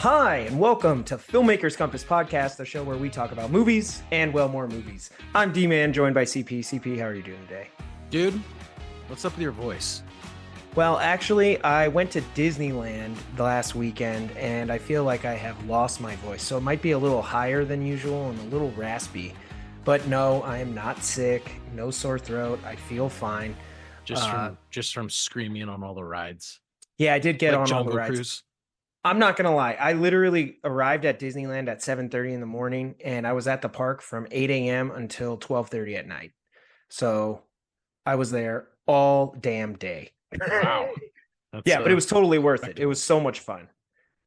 Hi, and welcome to Filmmakers Compass Podcast, the show where we talk about movies and, well, more movies. I'm D-Man, joined by CP. CP, how are you doing today? Dude, what's up with your voice? Well, actually, I went to Disneyland last weekend, and I feel like I have lost my voice. So it might be a little higher than usual and a little raspy. But no, I am not sick, no sore throat. I feel fine. Just from screaming on all the rides. Yeah, I did get like on Jungle all the rides. Cruise. I'm not going to lie. I literally arrived at Disneyland at 7:30 in the morning, and I was at the park from 8 a.m. until 12:30 at night. So I was there all damn day. Wow. Yeah, but it was totally worth it. It was so much fun.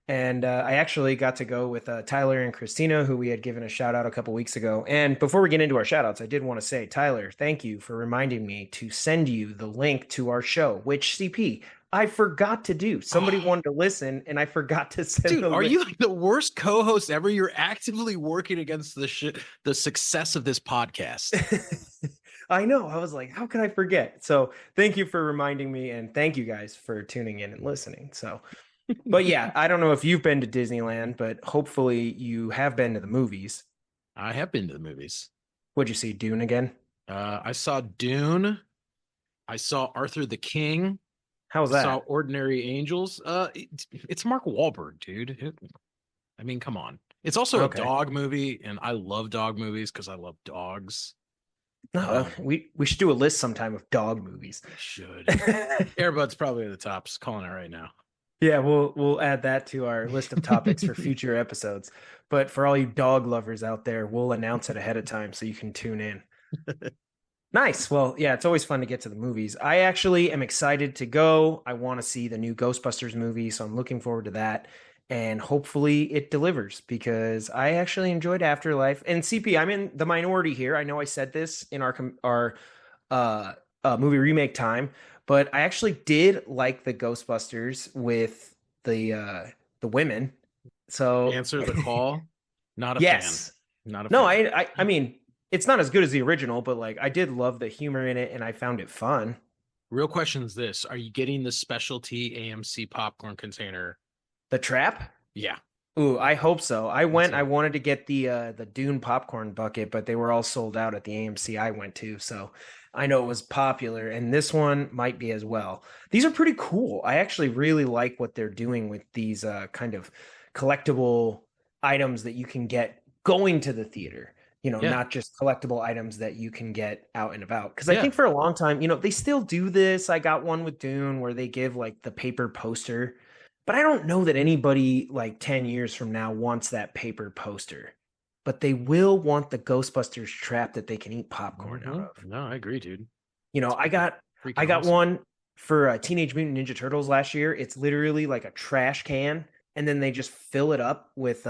And I actually got to go with Tyler and Christina, who we had given a shout out a couple weeks ago. And before we get into our shout outs, I did want to say, Tyler, thank you for reminding me to send you the link to our show, which CP, I forgot to do. Somebody wanted to listen, and I forgot to send Dude, the are link. you like the worst co-host ever? You're actively working against the success of this podcast. I know. I was like, how can I forget? So thank you for reminding me, and thank you guys for tuning in and listening. So, but yeah, I don't know if you've been to Disneyland, but hopefully you have been to the movies. I have been to the movies. What'd you see, Dune again? I saw Dune. I saw Arthur the King. How was that? I saw Ordinary Angels. It's Mark Wahlberg, dude. I mean, come on. It's also a dog movie, and I love dog movies because I love dogs. No, we should do a list sometime of dog movies. We should. Airbud's probably at the top. Just calling it right now. Yeah, we'll add that to our list of topics for future episodes. But for all you dog lovers out there, we'll announce it ahead of time so you can tune in. Nice. Well, yeah, it's always fun to get to the movies. I actually am excited to go. I want to see the new Ghostbusters movie, so I'm looking forward to that. And hopefully it delivers because I actually enjoyed Afterlife. And CP, I'm in the minority here. I know I said this in our movie remake time, but I actually did like the Ghostbusters with the women. So Answer the call. Not a yes. fan. Not a no, fan. I mean, it's not as good as the original, but like I did love the humor in it and I found it fun. Real question is this: are you getting the specialty AMC popcorn container? The Trap? Yeah. Ooh, I hope so. I wanted to get the Dune popcorn bucket, but they were all sold out at the AMC I went to. So I know it was popular, and this one might be as well. These are pretty cool. I actually really like what they're doing with these kind of collectible items that you can get going to the theater. Not just collectible items that you can get out and about. Because I think for a long time, they still do this. I got one with Dune where they give like the paper poster. But I don't know that anybody like 10 years from now wants that paper poster. But they will want the Ghostbusters trap that they can eat popcorn out of. No, I agree, dude. I got awesome. one for Teenage Mutant Ninja Turtles last year. It's literally like a trash can, and then they just fill it up with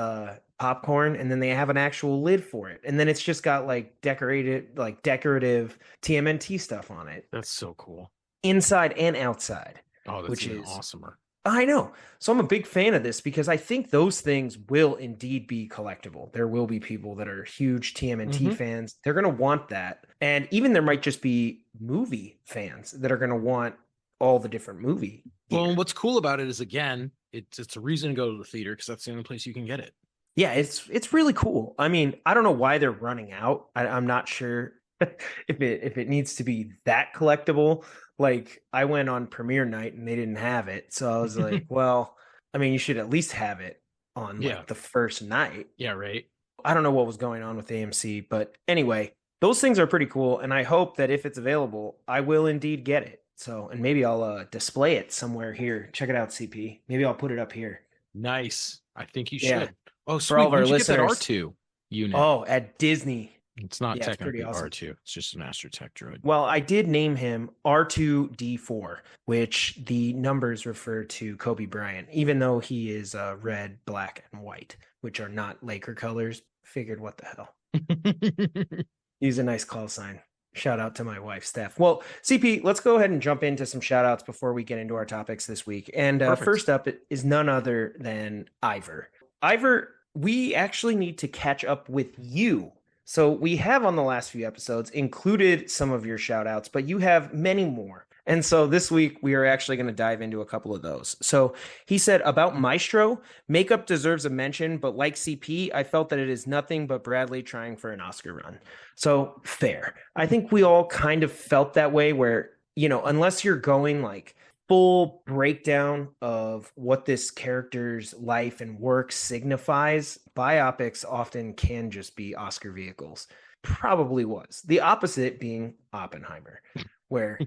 popcorn, and then they have an actual lid for it. And then it's just got like decorative TMNT stuff on it. That's so cool. Inside and outside. Oh, that's even awesomer. I know. So I'm a big fan of this because I think those things will indeed be collectible. There will be people that are huge TMNT fans. They're going to want that. And even there might just be movie fans that are going to want all the different movie. Well, and what's cool about it is, again, it's a reain to go to the theater because that's the only place you can get it. Yeah, it's really cool. I mean, I don't know why they're running out. I'm not sure if it needs to be that collectible. Like I went on premiere night and they didn't have it. So I was like, well, I mean, you should at least have it on like the first night. Yeah, right. I don't know what was going on with AMC, but anyway, those things are pretty cool. And I hope that if it's available, I will indeed get it. So, and maybe I'll display it somewhere here. Check it out, CP. Maybe I'll put it up here. Nice. I think you should. Yeah. Oh, sweet. For all of our listeners. Get that R2 unit. Oh, at Disney. It's not technically awesome. R2. It's just an Astrotech droid. Well, I did name him R2D4, which the numbers refer to Kobe Bryant, even though he is red, black, and white, which are not Laker colors. Figured what the hell. Use a nice call sign. Shout out to my wife, Steph. Well, CP, let's go ahead and jump into some shout outs before we get into our topics this week. And first up is none other than Ivor. Ivor, we actually need to catch up with you. So we have on the last few episodes included some of your shout outs, but you have many more. And so this week we are actually going to dive into a couple of those. So he said about Maestro, makeup deserves a mention, but like CP, I felt that it is nothing but Bradley trying for an Oscar run. So fair. I think we all kind of felt that way where, unless you're going like full breakdown of what this character's life and work signifies, biopics often can just be Oscar vehicles. Probably was. The opposite being Oppenheimer, where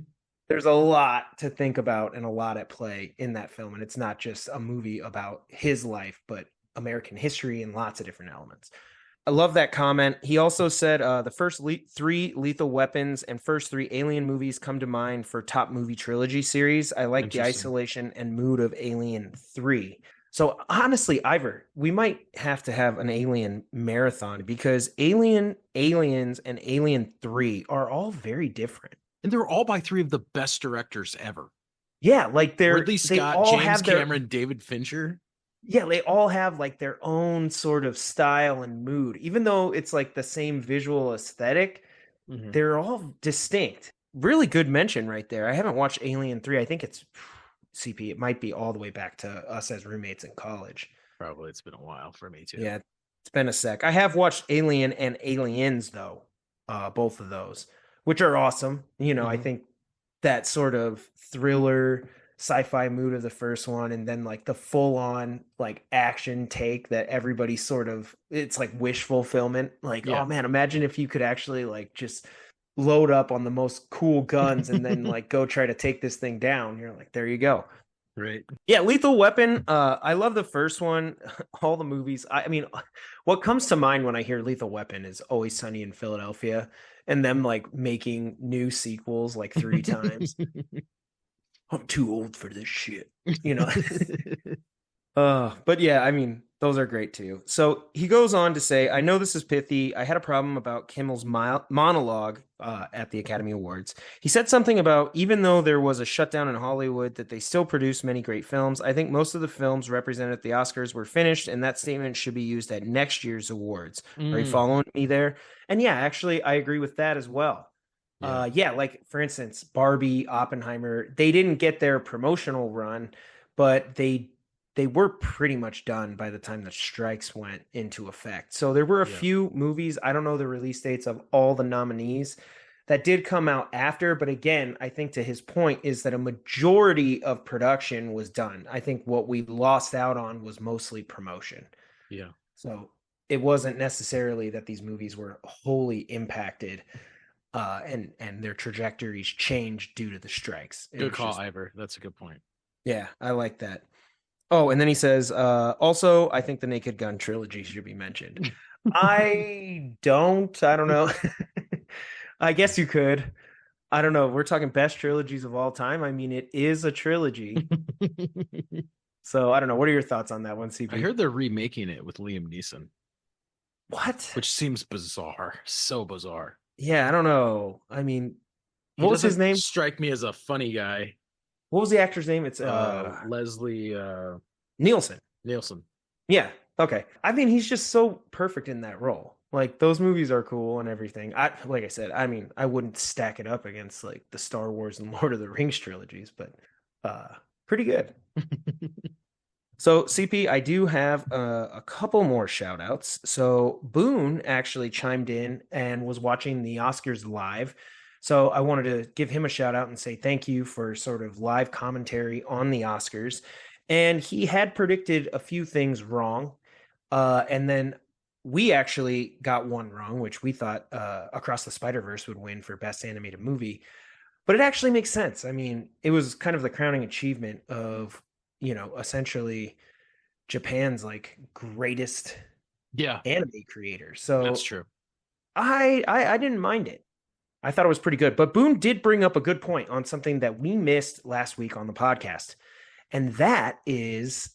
there's a lot to think about and a lot at play in that film. And it's not just a movie about his life, but American history and lots of different elements. I love that comment. He also said the first three Lethal Weapons and first three Alien movies come to mind for top movie trilogy series. I like the isolation and mood of Alien 3. So honestly, Ivor, we might have to have an Alien marathon because Alien, Aliens, and Alien 3 are all very different. And they're all by three of the best directors ever. Yeah, like Ridley Scott, all James Cameron, David Fincher. Yeah, they all have like their own sort of style and mood. Even though it's like the same visual aesthetic, they're all distinct. Really good mention right there. I haven't watched Alien 3. I think it's CP. It might be all the way back to us as roommates in college. Probably. It's been a while for me too. Yeah, it's been a sec. I have watched Alien and Aliens though, both of those, which are awesome. I think that sort of thriller sci-fi mood of the first one and then like the full-on like action take that everybody sort of, it's like wish fulfillment, like oh man, imagine if you could actually like just load up on the most cool guns and then like go try to take this thing down. You're like, there you go. Right. Yeah, Lethal Weapon. I love the first one. All the movies. I mean, what comes to mind when I hear Lethal Weapon is Always Sunny in Philadelphia and them like making new sequels like 3 times. I'm too old for this shit, But yeah, I mean, those are great too. So he goes on to say, I know this is pithy. I had a problem about Kimmel's monologue at the Academy Awards. He said something about even though there was a shutdown in Hollywood, that they still produced many great films. I think most of the films represented at the Oscars were finished, and that statement should be used at next year's awards. Are you following me there? And yeah, actually, I agree with that as well. Like for instance, Barbie, Oppenheimer, they didn't get their promotional run, but they were pretty much done by the time the strikes went into effect. So there were a few movies, I don't know the release dates of all the nominees, that did come out after. But again, I think to his point is that a majority of production was done. I think what we lost out on was mostly promotion. Yeah. So it wasn't necessarily that these movies were wholly impacted and their trajectories changed due to the strikes. Good call, Ivor. That's a good point. Yeah, I like that. Oh, and then he says, also, I think the Naked Gun trilogy should be mentioned. I don't know. I guess you could. I don't know. We're talking best trilogies of all time. I mean, it is a trilogy. So I don't know. What are your thoughts on that one, CP? I heard they're remaking it with Liam Neeson. What? Which seems bizarre. So bizarre. Yeah, I don't know. I mean, what was his name? Strike me as a funny guy. What was the actor's name? It's Leslie Nielsen. Nielsen. Yeah. Okay. I mean, he's just so perfect in that role. Like those movies are cool and everything. Like I said, I mean, I wouldn't stack it up against like the Star Wars and Lord of the Rings trilogies, but pretty good. So CP, I do have a couple more shout outs. So Boone actually chimed in and was watching the Oscars live. So I wanted to give him a shout out and say thank you for sort of live commentary on the Oscars. And he had predicted a few things wrong. And then we actually got one wrong, which we thought Across the Spider-Verse would win for Best Animated Movie. But it actually makes sense. I mean, it was kind of the crowning achievement of, essentially Japan's like greatest anime creator. So that's true. I didn't mind it. I thought it was pretty good. But Boone did bring up a good point on something that we missed last week on the podcast. And that is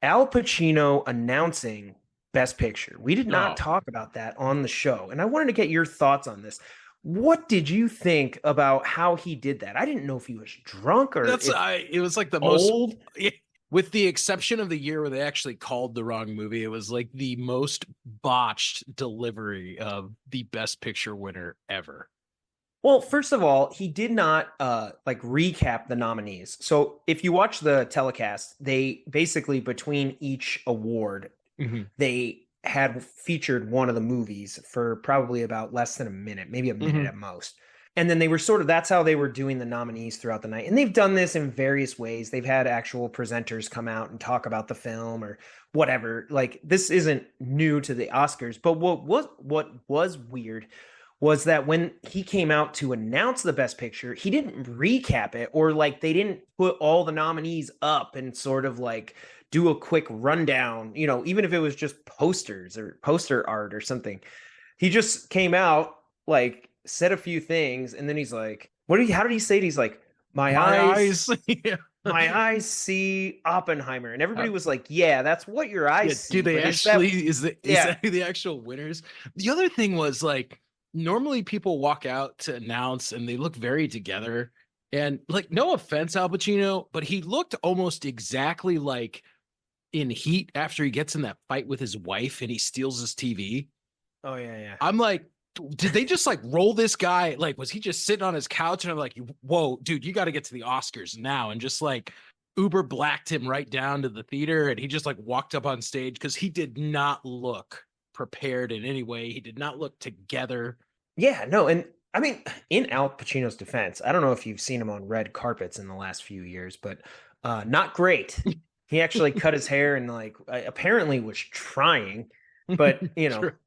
Al Pacino announcing Best Picture. We did not talk about that on the show. And I wanted to get your thoughts on this. What did you think about how he did that? I didn't know if he was drunk or it was like the old. With the exception of the year where they actually called the wrong movie, it was like the most botched delivery of the Best Picture winner ever. Well, first of all, he did not like recap the nominees. So if you watch the telecast, they basically between each award, Mm-hmm. they had featured one of the movies for probably about less than a minute, maybe a minute at most. And then they were sort of that's how they were doing the nominees throughout the night. And they've done this in various ways. They've had actual presenters come out and talk about the film or whatever. Like this isn't new to the Oscars, but what was weird was that when he came out to announce the best picture, he didn't recap it or like they didn't put all the nominees up and sort of like do a quick rundown, even if it was just posters or poster art or something. He just came out, like said a few things, and then he's like, how did he say it? He's like, my eyes Yeah. my eyes see Oppenheimer. And everybody was like, yeah, that's what your eyes see. Do they But actually is yeah. that the actual winners? The other thing was like normally people walk out to announce and they look very together. And like no offense, Al Pacino, but he looked almost exactly like in Heat after he gets in that fight with his wife and he steals his TV. Oh yeah. I'm like, did they just like roll this guy? Like, was he just sitting on his couch? And I'm like, whoa, dude, you got to get to the Oscars now. And just like Uber blacked him right down to the theater. And he just like walked up on stage because he did not look prepared in any way. He did not look together. Yeah, no. And I mean, in Al Pacino's defense, I don't know if you've seen him on red carpets in the last few years, but not great. He actually cut his hair and like apparently was trying, but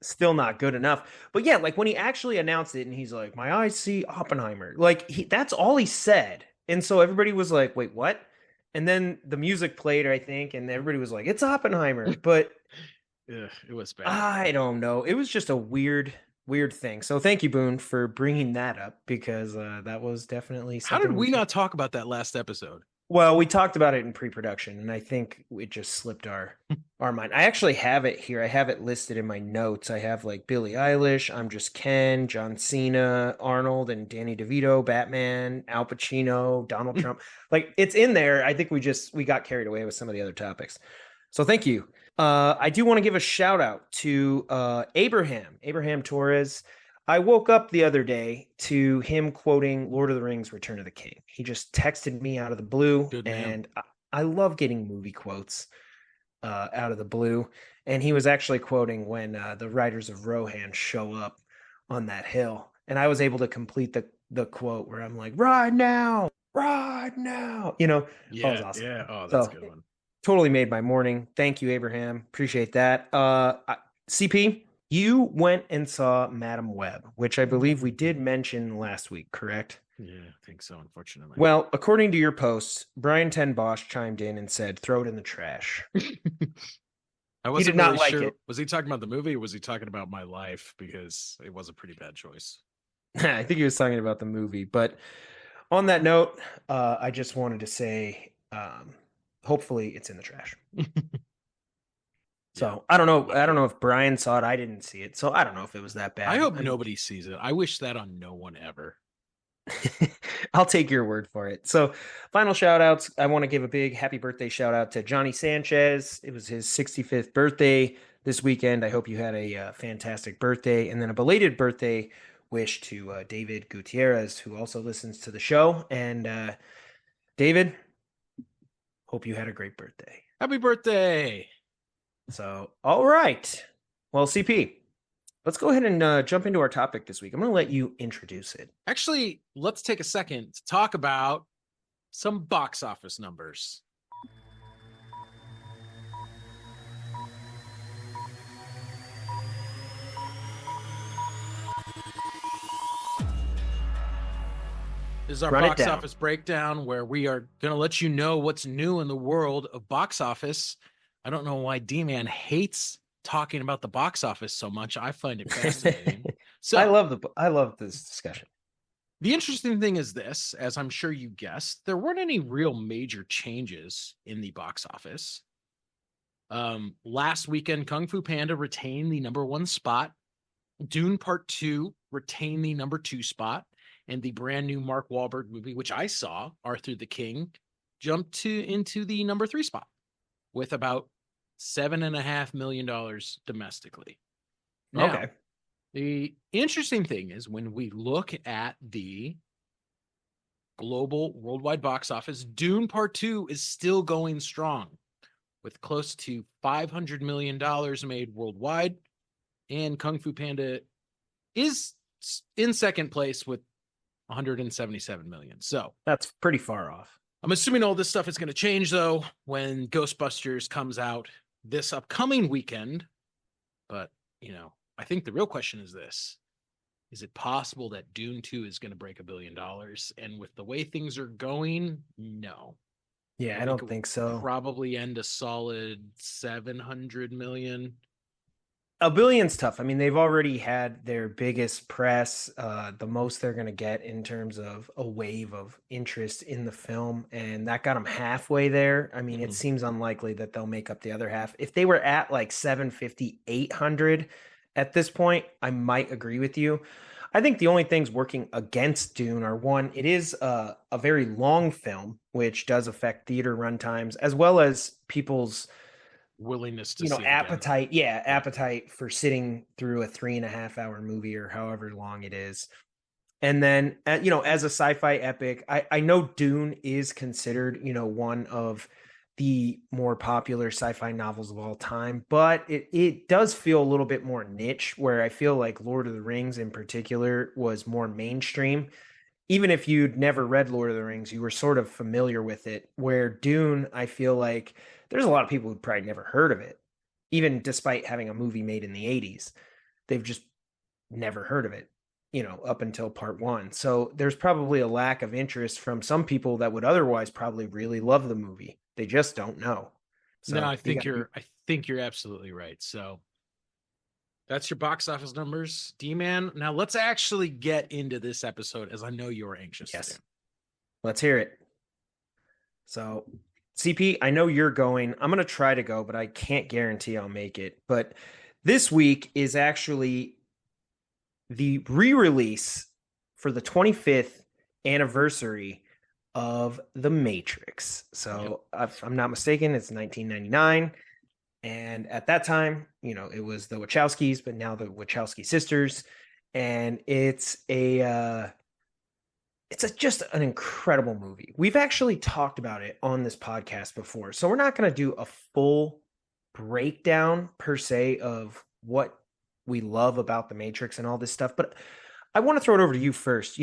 still not good enough. But yeah, like when he actually announced it and he's like, my eyes see Oppenheimer, like that's all he said. And so everybody was like, wait, what? And then the music played, I think, and everybody was like, it's Oppenheimer. But yeah, it was bad. I don't know. It was just a weird thing. So thank you, Boone, for bringing that up because that was definitely How something. did we not talk about that last episode? Well, we talked about it in pre-production, and I think it just slipped our mind. I actually have it here. I have it listed in my notes. I have like Billie Eilish, I'm Just Ken, John Cena, Arnold, and Danny DeVito, Batman, Al Pacino, Donald Trump. Like it's in there. I think we got carried away with some of the other topics. So thank you. I do want to give a shout out to Abraham Torres. I woke up the other day to him quoting Lord of the Rings, Return of the King. He just texted me out of the blue, and I love getting movie quotes out of the blue. And he was actually quoting when the Riders of Rohan show up on that hill. And I was able to complete the quote where I'm like, ride now. Yeah, that was awesome. yeah. Oh, that's a good one. Totally made my morning. Thank you, Abraham. Appreciate that. CP, you went and saw Madam Web, which I believe we did mention last week, correct? Yeah, I think so, unfortunately. Well, according to your posts, Brian Ten Bosch chimed in and said, throw it in the trash. I wasn't he did not really like sure. it. Was he talking about the movie or was he talking about my life? Because it was a pretty bad choice. I think he was talking about the movie. But on that note, I just wanted to say, hopefully it's in the trash. So I don't know if Brian saw it. I didn't see it. So I don't know if it was that bad. I hope nobody sees it. I wish that on no one ever. I'll take your word for it. So final shout outs. I want to give a big happy birthday shout out to Johnny Sanchez. It was his 65th birthday this weekend. I hope you had a fantastic birthday. And then a belated birthday wish to David Gutierrez, who also listens to the show. And David, hope you had a great birthday. Happy birthday. So, all right. Well, CP, let's go ahead and jump into our topic this week. I'm going to let you introduce it. Actually, let's take a second to talk about some box office numbers. This is our box office breakdown where we are going to let you know what's new in the world of box office. I don't know why D-Man hates talking about the box office so much. I find it fascinating. So I love this discussion. The interesting thing is this, as I'm sure you guessed, there weren't any real major changes in the box office. Last weekend, Kung Fu Panda retained the #1 spot. Dune Part 2 retained the #2 spot. And the brand new Mark Wahlberg movie, which I saw, Arthur the King, jumped into the #3 spot with about $7.5 million domestically. Now, okay. The interesting thing is when we look at the global worldwide box office, Dune Part 2 is still going strong with close to $500 million made worldwide. And Kung Fu Panda is in second place with 177 million. So That's pretty far off. I'm assuming all this stuff is going to change, though, when Ghostbusters comes out this upcoming weekend. But, I think the real question is this. Is it possible that Dune 2 is going to break $1 billion? And with the way things are going, no. Yeah, I don't think so. Probably end a solid 700 million. $1 billion's tough. I mean, they've already had their biggest press, the most they're going to get in terms of a wave of interest in the film, and that got them halfway there. I mean, it seems unlikely that they'll make up the other half. If they were at like 750, 800 at this point, I might agree with you. I think the only things working against Dune are one, it is a very long film, which does affect theater runtimes as well as people's willingness to see appetite. Yeah, appetite for sitting through a 3.5 hour movie or however long it is. And then, as a sci-fi epic, I know Dune is considered, one of the more popular sci-fi novels of all time, but it does feel a little bit more niche, where I feel like Lord of the Rings in particular was more mainstream. Even if you'd never read Lord of the Rings, you were sort of familiar with it, where Dune, I feel like there's a lot of people who've probably never heard of it, even despite having a movie made in the 80s. They've just never heard of it, up until part one. So there's probably a lack of interest from some people that would otherwise probably really love the movie. They just don't know. So no, I think you're absolutely right. So that's your box office numbers, D-Man. Now let's actually get into this episode, as I know you're anxious. Yes. Let's hear it. So, CP, I know you're going. I'm going to try to go, but I can't guarantee I'll make it. But this week is actually the re-release for the 25th anniversary of The Matrix. So, if I'm not mistaken, it's 1999. And at that time, it was the Wachowskis, but now the Wachowski sisters. And it's just an incredible movie. We've actually talked about it on this podcast before. So we're not going to do a full breakdown per se of what we love about The Matrix and all this stuff. But I want to throw it over to you first.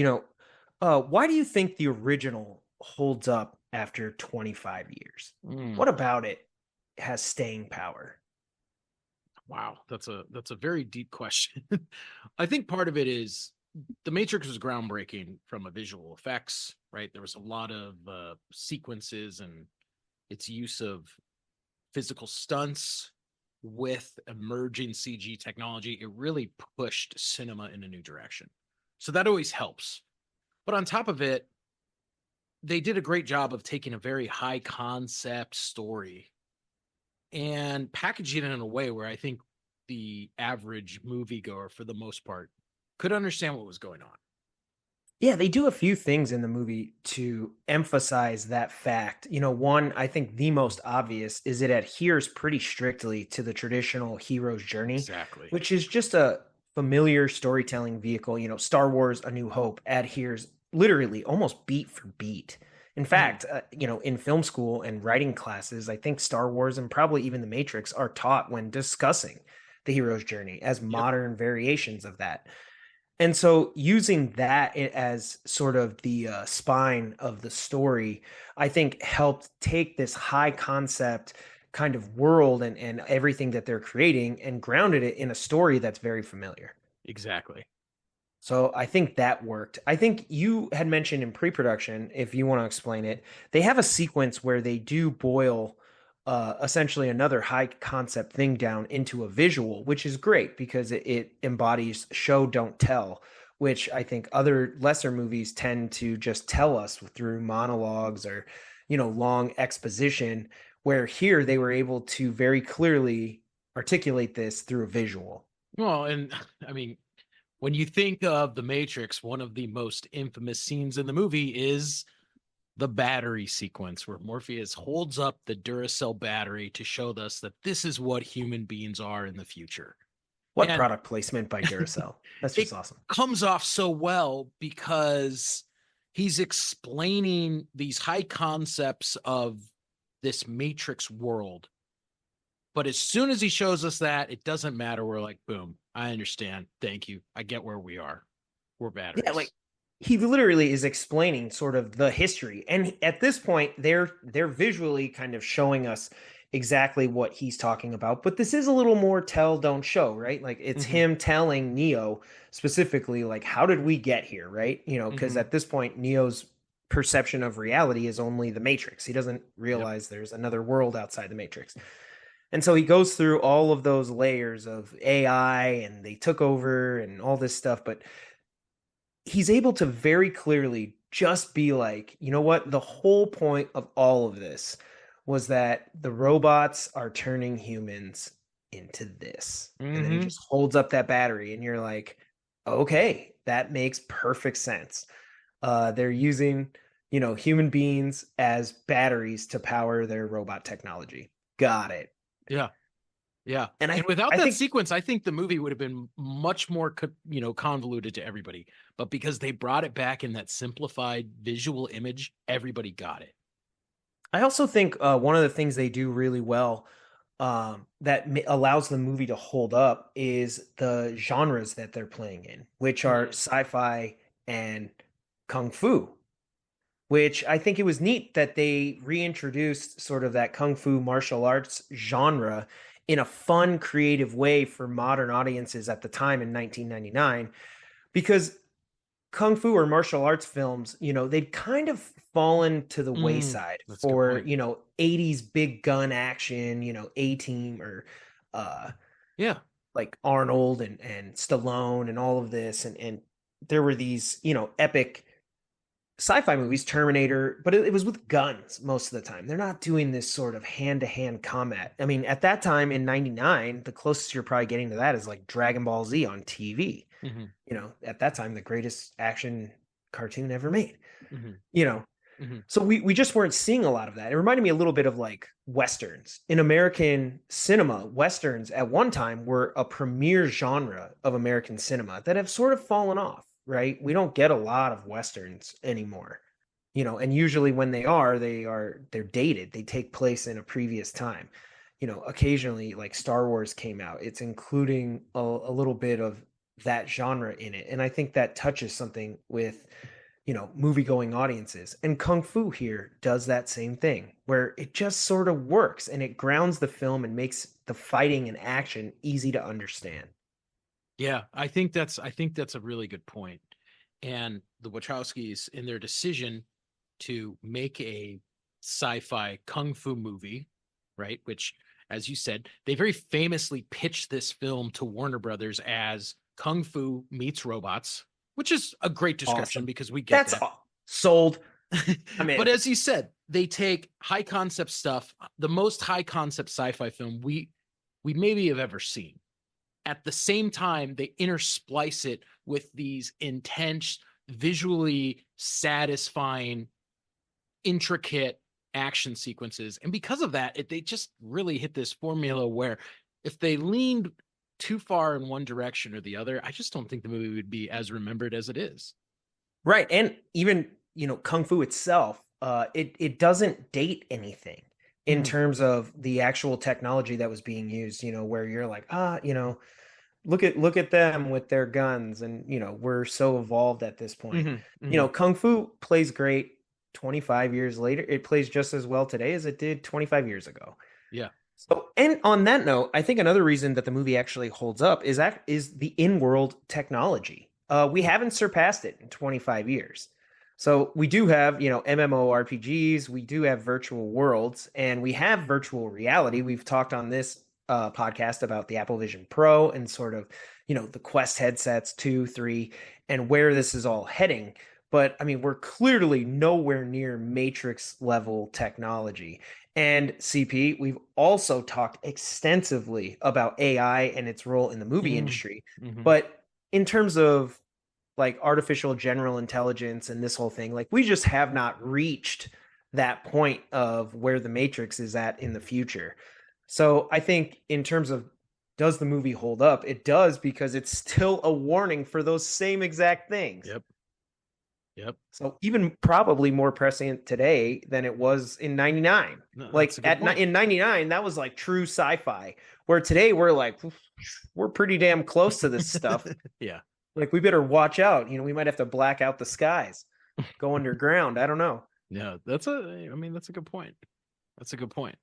Why do you think the original holds up after 25 years? What about it has staying power? Wow, that's a very deep question. I think part of it is The Matrix was groundbreaking from a visual effects, right? There was a lot of sequences and its use of physical stunts with emerging CG technology. It really pushed cinema in a new direction. So that always helps. But on top of it, they did a great job of taking a very high concept story and packaging it in a way where I think the average moviegoer, for the most part, could understand what was going on. Yeah, they do a few things in the movie to emphasize that fact. One, I think the most obvious is it adheres pretty strictly to the traditional hero's journey, Exactly, which is just a familiar storytelling vehicle. Star Wars: A New Hope adheres literally almost beat for beat. In fact, in film school and writing classes, I think Star Wars and probably even The Matrix are taught when discussing the hero's journey as modern variations of that. And so using that as sort of the spine of the story, I think helped take this high concept kind of world and everything that they're creating and grounded it in a story that's very familiar. Exactly. So I think that worked. I think you had mentioned in pre-production, if you want to explain it, they have a sequence where they do boil essentially another high concept thing down into a visual, which is great because it embodies show, don't tell, which I think other lesser movies tend to just tell us through monologues or, long exposition, where here they were able to very clearly articulate this through a visual. Well, and I mean, when you think of The Matrix, one of the most infamous scenes in the movie is the battery sequence where Morpheus holds up the Duracell battery to show us that this is what human beings are in the future. What And product placement by Duracell? That's it just awesome. comes off so well because he's explaining these high concepts of this Matrix world. But as soon as he shows us that, it doesn't matter. We're like, boom, I understand. Thank you. I get where we are. We're Yeah, batteries. like he literally is explaining sort of the history. And at this point, they're visually kind of showing us exactly what he's talking about. But this is a little more tell, don't show, right? Like it's Mm-hmm. him telling Neo specifically, like, how did we get here, right? Because Mm-hmm. at this point, Neo's perception of reality is only the Matrix. He doesn't Yep. realize there's another world outside the Matrix. And so he goes through all of those layers of AI and they took over and all this stuff. But he's able to very clearly just be like, you know what? The whole point of all of this was that the robots are turning humans into this. And then he Mm-hmm. just holds up that battery, and you're like, okay, that makes perfect sense. They're using, human beings as batteries to power their robot technology. Got it. Yeah. Yeah. And And I, without I that think sequence, I think the movie would have been much more, convoluted to everybody. But because they brought it back in that simplified visual image, everybody got it. I also think one of the things they do really well that allows the movie to hold up is the genres that they're playing in, which are Mm. sci-fi and kung fu. Which I think it was neat that they reintroduced sort of that kung fu martial arts genre in a fun, creative way for modern audiences at the time in 1999, because kung fu or martial arts films, they'd kind of fallen to the wayside That's a good for, point. 80s big gun action, A-Team or uh Yeah. like Arnold and Stallone and all of this, and there were these, epic sci-fi movies, Terminator, but it was with guns most of the time. They're not doing this sort of hand-to-hand combat. I mean, at that time in 99, the closest you're probably getting to that is like Dragon Ball Z on TV. Mm-hmm. At that time, the greatest action cartoon ever made. Mm-hmm. You know, Mm-hmm. so we just weren't seeing a lot of that. It reminded me a little bit of like westerns. In American cinema, westerns at one time were a premier genre of American cinema that have sort of fallen off, right? We don't get a lot of westerns anymore. And usually when they're dated. They take place in a previous time. Occasionally like Star Wars came out. It's including a little bit of that genre in it. And I think that touches something with movie going audiences. And Kung Fu here does that same thing where it just sort of works and it grounds the film and makes the fighting and action easy to understand. Yeah, I think that's a really good point. And the Wachowskis, in their decision to make a sci-fi kung fu movie, right? Which, as you said, they very famously pitched this film to Warner Brothers as Kung Fu meets robots, which is a great description Awesome. because we get That's that. all. Sold. I'm But in. as you said, they take high concept stuff, the most high concept sci-fi film we maybe have ever seen. At the same time, they intersplice it with these intense, visually satisfying, intricate action sequences. And because of that, they just really hit this formula where if they leaned too far in one direction or the other, I just don't think the movie would be as remembered as it is. Right. And even, Kung Fu itself, it doesn't date anything in Mm-hmm. terms of the actual technology that was being used, where you're like, look at them with their guns, and we're so evolved at this point. Mm-hmm. Mm-hmm. Kung Fu plays great 25 years later. It plays just as well today as it did 25 years ago. Yeah. So, and on that note, I think another reason that the movie actually holds up is the in-world technology. We haven't surpassed it in 25 years. So we do have, MMORPGs, we do have virtual worlds, and we have virtual reality. We've talked on this podcast about the Apple Vision Pro and sort of, the Quest headsets 2, 3, and where this is all heading. But I mean, we're clearly nowhere near Matrix level technology. And CP, we've also talked extensively about AI and its role in the movie industry. Mm-hmm. But in terms of like artificial general intelligence and this whole thing, like we just have not reached that point of where the Matrix is at in the future. So I think in terms of does the movie hold up? It does, because it's still a warning for those same exact things. Yep. So even probably more prescient today than it was in 99. No, like in 99, that was like true sci-fi, where today we're like, we're pretty damn close to this stuff. Yeah. Like, we better watch out. We might have to black out the skies, go underground. I don't know. Yeah, that's a good point. That's a good point.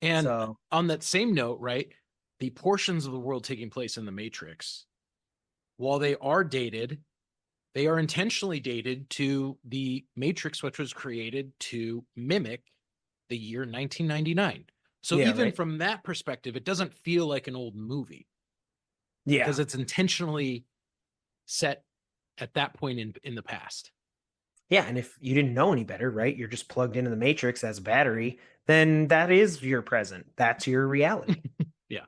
And So, on that same note, right, the portions of the world taking place in the Matrix, while they are dated, they are intentionally dated to the Matrix, which was created to mimic the year 1999. So yeah, even right? from that perspective, it doesn't feel like an old movie Yeah. because it's intentionally set at that point in the past. Yeah, and if you didn't know any better, right? You're just plugged into the Matrix as a battery, then that is your present. That's your reality. Yeah.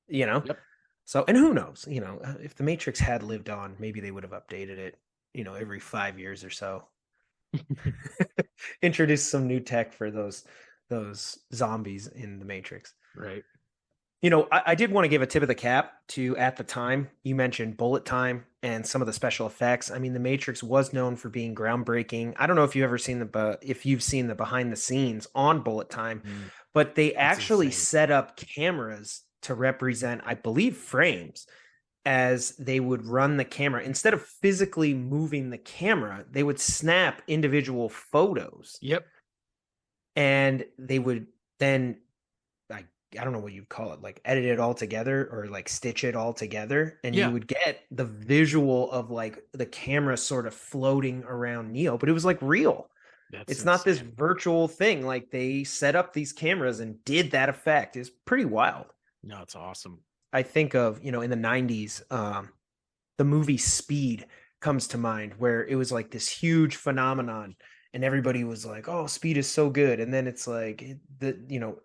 Yep. So, and who knows, if the Matrix had lived on, maybe they would have updated it, every 5 years or so. Introduce some new tech for those zombies in the Matrix. Right. I did want to give a tip of the cap to, at the time, you mentioned bullet time and some of the special effects. I mean, the Matrix was known for being groundbreaking. I don't know if you've seen the behind the scenes on bullet time, but they actually set up cameras to represent, I believe, frames, as they would run the camera. Instead of physically moving the camera, they would snap individual photos. Yep. And they would then, I don't know what you'd call it, like edit it all together or like stitch it all together. And you would get the visual of like the camera sort of floating around Neo, but it was like real. It's insane. Not this virtual thing. Like, they set up these cameras and did that effect. It's pretty wild. No, it's awesome. I think of, in the 90s, the movie Speed comes to mind, where it was like this huge phenomenon. And everybody was like, "Oh, Speed is so good." And then it's like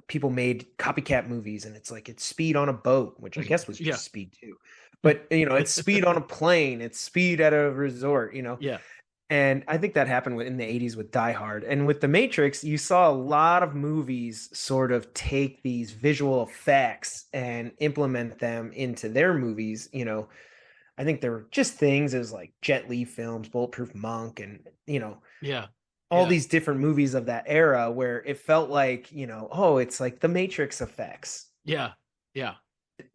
people made copycat movies, and it's like, it's Speed on a boat, which I guess was just Speed too. But it's Speed on a plane, it's Speed at a resort. Yeah. And I think that happened in the 80s with Die Hard. And with The Matrix, you saw a lot of movies sort of take these visual effects and implement them into their movies. I think there were just things, it was like Jet Li films, Bulletproof Monk, and all these different movies of that era, where it felt like, it's like the Matrix effects. Yeah.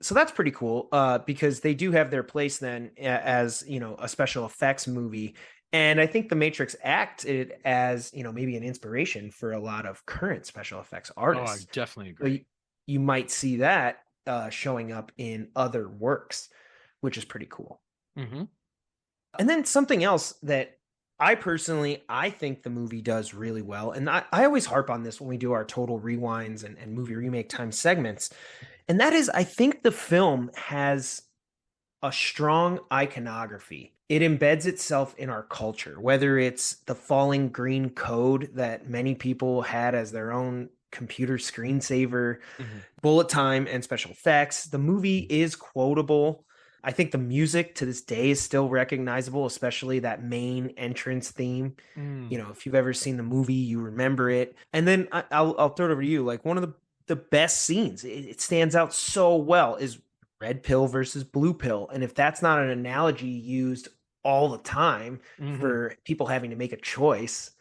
So that's pretty cool, because they do have their place then as, a special effects movie. And I think the Matrix acted as, maybe an inspiration for a lot of current special effects artists. Oh, I definitely agree. So you might see that showing up in other works, which is pretty cool. Mm-hmm. And then something else that I think the movie does really well, and I always harp on this when we do our total rewinds and movie remake time segments, and that is, I think the film has a strong iconography. It embeds itself in our culture, whether it's the falling green code that many people had as their own computer screensaver, bullet time, and special effects. The movie is quotable. I think the music to this day is still recognizable, especially that main entrance theme. If you've ever seen the movie, you remember it. And then I'll throw it over to you. Like, one of the best scenes, it stands out so well, is red pill versus blue pill. And if that's not an analogy used all the time for people having to make a choice,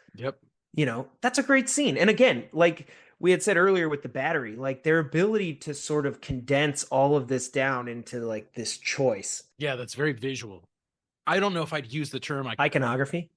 that's a great scene. And again, like we had said earlier with the battery, like their ability to sort of condense all of this down into like this choice. Yeah, that's very visual. I don't know if I'd use the term iconography.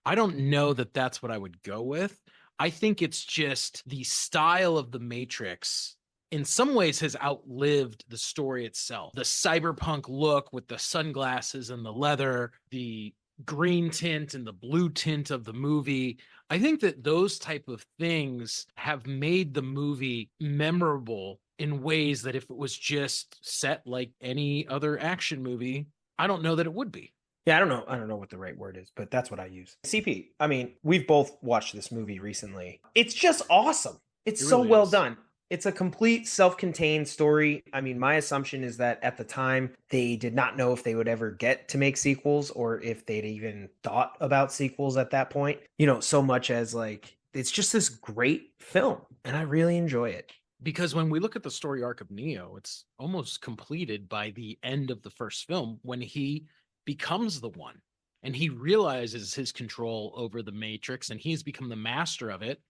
I don't know that that's what I would go with. I think it's just the style of the Matrix in some ways has outlived the story itself. The cyberpunk look with the sunglasses and the leather, the green tint and the blue tint of the movie. I think that those type of things have made the movie memorable in ways that if it was just set like any other action movie, I don't know that it would be. Yeah, I don't know what the right word is, but that's what I use. CP, I mean, we've both watched this movie recently. It's just awesome. It's so well done. It's a complete self-contained story. I mean, my assumption is that at the time, they did not know if they would ever get to make sequels or if they'd even thought about sequels at that point. So much as like, it's just this great film and I really enjoy it. Because when we look at the story arc of Neo, it's almost completed by the end of the first film when he becomes the one and he realizes his control over the Matrix and he's become the master of it.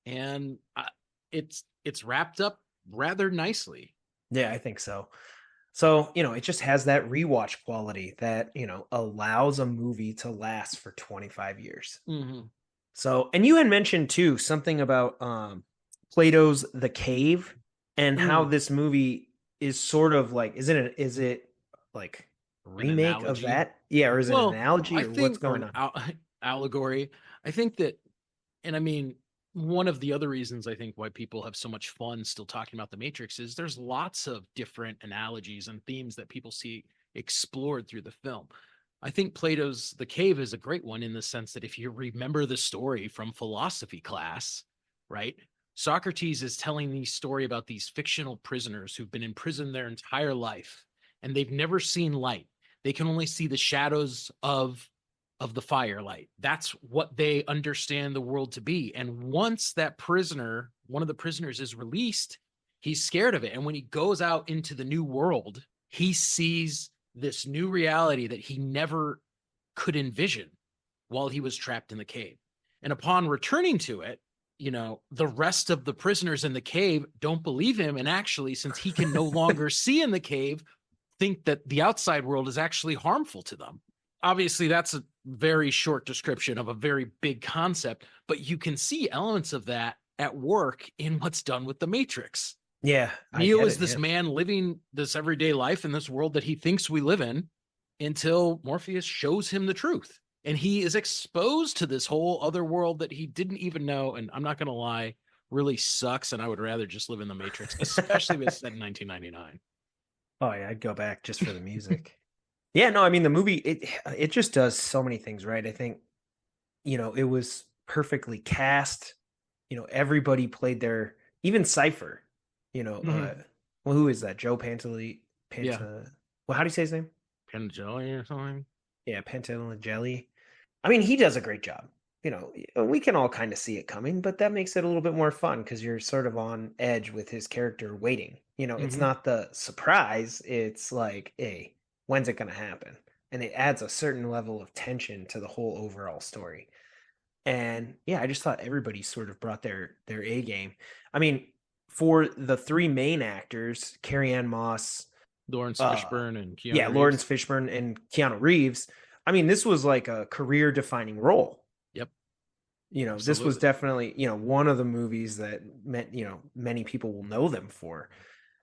And it's wrapped up rather nicely. Yeah, I think so. So, it just has that rewatch quality that, allows a movie to last for 25 years. Mm-hmm. So, and you had mentioned too something about Plato's The Cave and how this movie is sort of like, is it like a An remake of analogy. that? Yeah, or is it an Well, analogy I or what's think, going or on? allegory. I think that, and I mean, one of the other reasons I think why people have so much fun still talking about the Matrix is there's lots of different analogies and themes that people see explored through the film. I think Plato's The Cave is a great one in the sense that if you remember the story from philosophy class, right? Socrates is telling the story about these fictional prisoners who've been imprisoned their entire life and they've never seen light. They can only see the shadows of the firelight. That's what they understand the world to be. And once that prisoner, one of the prisoners is released, he's scared of it. And when he goes out into the new world, he sees this new reality that he never could envision while he was trapped in the cave. And upon returning to it, the rest of the prisoners in the cave don't believe him. And actually, since he can no longer see in the cave, think that the outside world is actually harmful to them. Obviously, that's a very short description of a very big concept, but you can see elements of that at work in what's done with the Matrix. Yeah, I Neo get is it. this Yeah. man living this everyday life in this world that he thinks we live in until Morpheus shows him the truth. And he is exposed to this whole other world that he didn't even know. And I'm not going to lie, really sucks. And I would rather just live in the Matrix, especially if it's set in 1999. Oh yeah, I'd go back just for the music. Yeah, no, I mean the movie it just does so many things right. I think it was perfectly cast. Everybody played their even Cypher. Mm-hmm. Well, who is that? Joe Yeah. Panta. Well, how do you say his name? Jelly or something. Yeah, Pantelangeli. I mean, he does a great job. We can all kind of see it coming, but that makes it a little bit more fun because you're sort of on edge with his character waiting. It's Mm-hmm. not the surprise. It's like, hey, when's it going to happen? And it adds a certain level of tension to the whole overall story. And yeah, I just thought everybody sort of brought their A game. I mean, for the three main actors, Carrie-Anne Moss, Lawrence uh, Fishburne and yeah, Keanu Lawrence Reeves. Fishburne and Keanu Reeves. I mean, this was like a career defining role. Yep, This was absolutely. definitely, one of the movies that many people will know them for.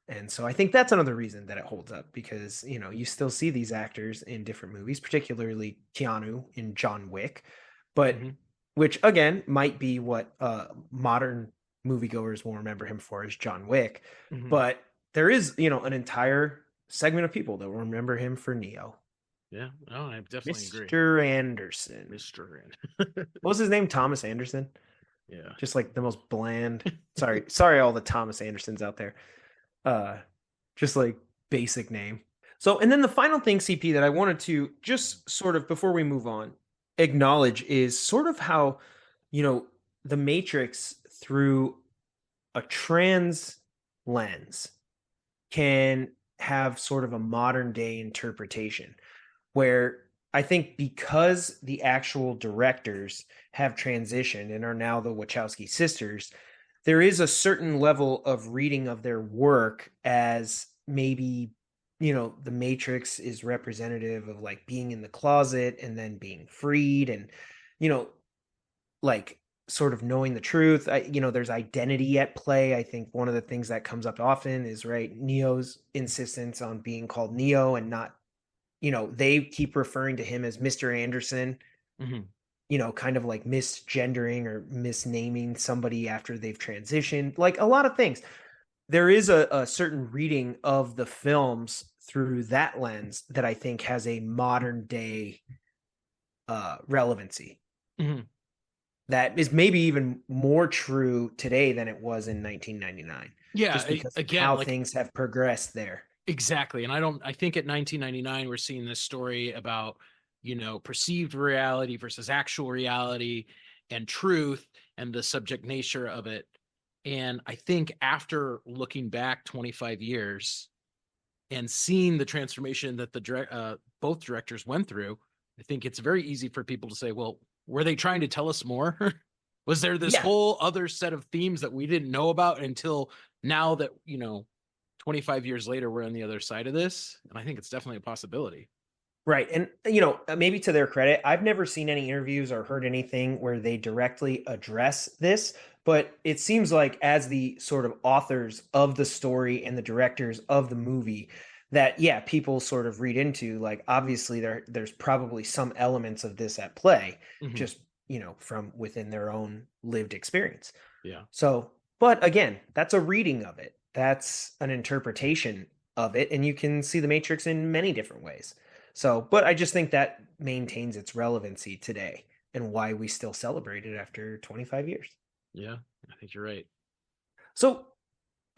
And so I think that's another reason that it holds up because, you still see these actors in different movies, particularly Keanu in John Wick, but Mm-hmm. which again might be what modern moviegoers will remember him for is John Wick. Mm-hmm. But there is, an entire segment of people that will remember him for Neo. Yeah, no, I definitely agree. Mr. Anderson. Mr. Rand. What was his name? Thomas Anderson? Yeah. Just like the most bland. Sorry, all the Thomas Andersons out there. Uh, just like basic name. So, and then the final thing, CP, that I wanted to just sort of before we move on acknowledge is sort of how the Matrix through a trans lens can have sort of a modern day interpretation where I think because the actual directors have transitioned and are now the Wachowski sisters, there is a certain level of reading of their work as maybe, the Matrix is representative of like being in the closet and then being freed and, you know, like sort of knowing the truth. There's identity at play. I think one of the things that comes up often is right Neo's insistence on being called Neo and not, they keep referring to him as Mr. Anderson, Mm-hmm. kind of like misgendering or misnaming somebody after they've transitioned, like a lot of things. There is a certain reading of the films through that lens that I think has a modern day relevancy Mm-hmm. that is maybe even more true today than it was in 1999, Yeah, just because of again, how like things have progressed there. exactly. And I think at 1999 we're seeing this story about, perceived reality versus actual reality and truth and the subject nature of it. And I think after looking back 25 years and seeing the transformation that both directors went through, I think it's very easy for people to say, well, were they trying to tell us more? Was there this Yeah. whole other set of themes that we didn't know about until now that, 25 years later, we're on the other side of this? And I think it's definitely a possibility. Right. And, maybe to their credit, I've never seen any interviews or heard anything where they directly address this, but it seems like as the sort of authors of the story and the directors of the movie that, yeah, people sort of read into, like, obviously there's probably some elements of this at play, just, from within their own lived experience. Yeah. So, but again, that's a reading of it. That's an interpretation of it. And you can see the Matrix in many different ways. So, but I just think that maintains its relevancy today and why we still celebrate it after 25 years. Yeah, I think you're right. So,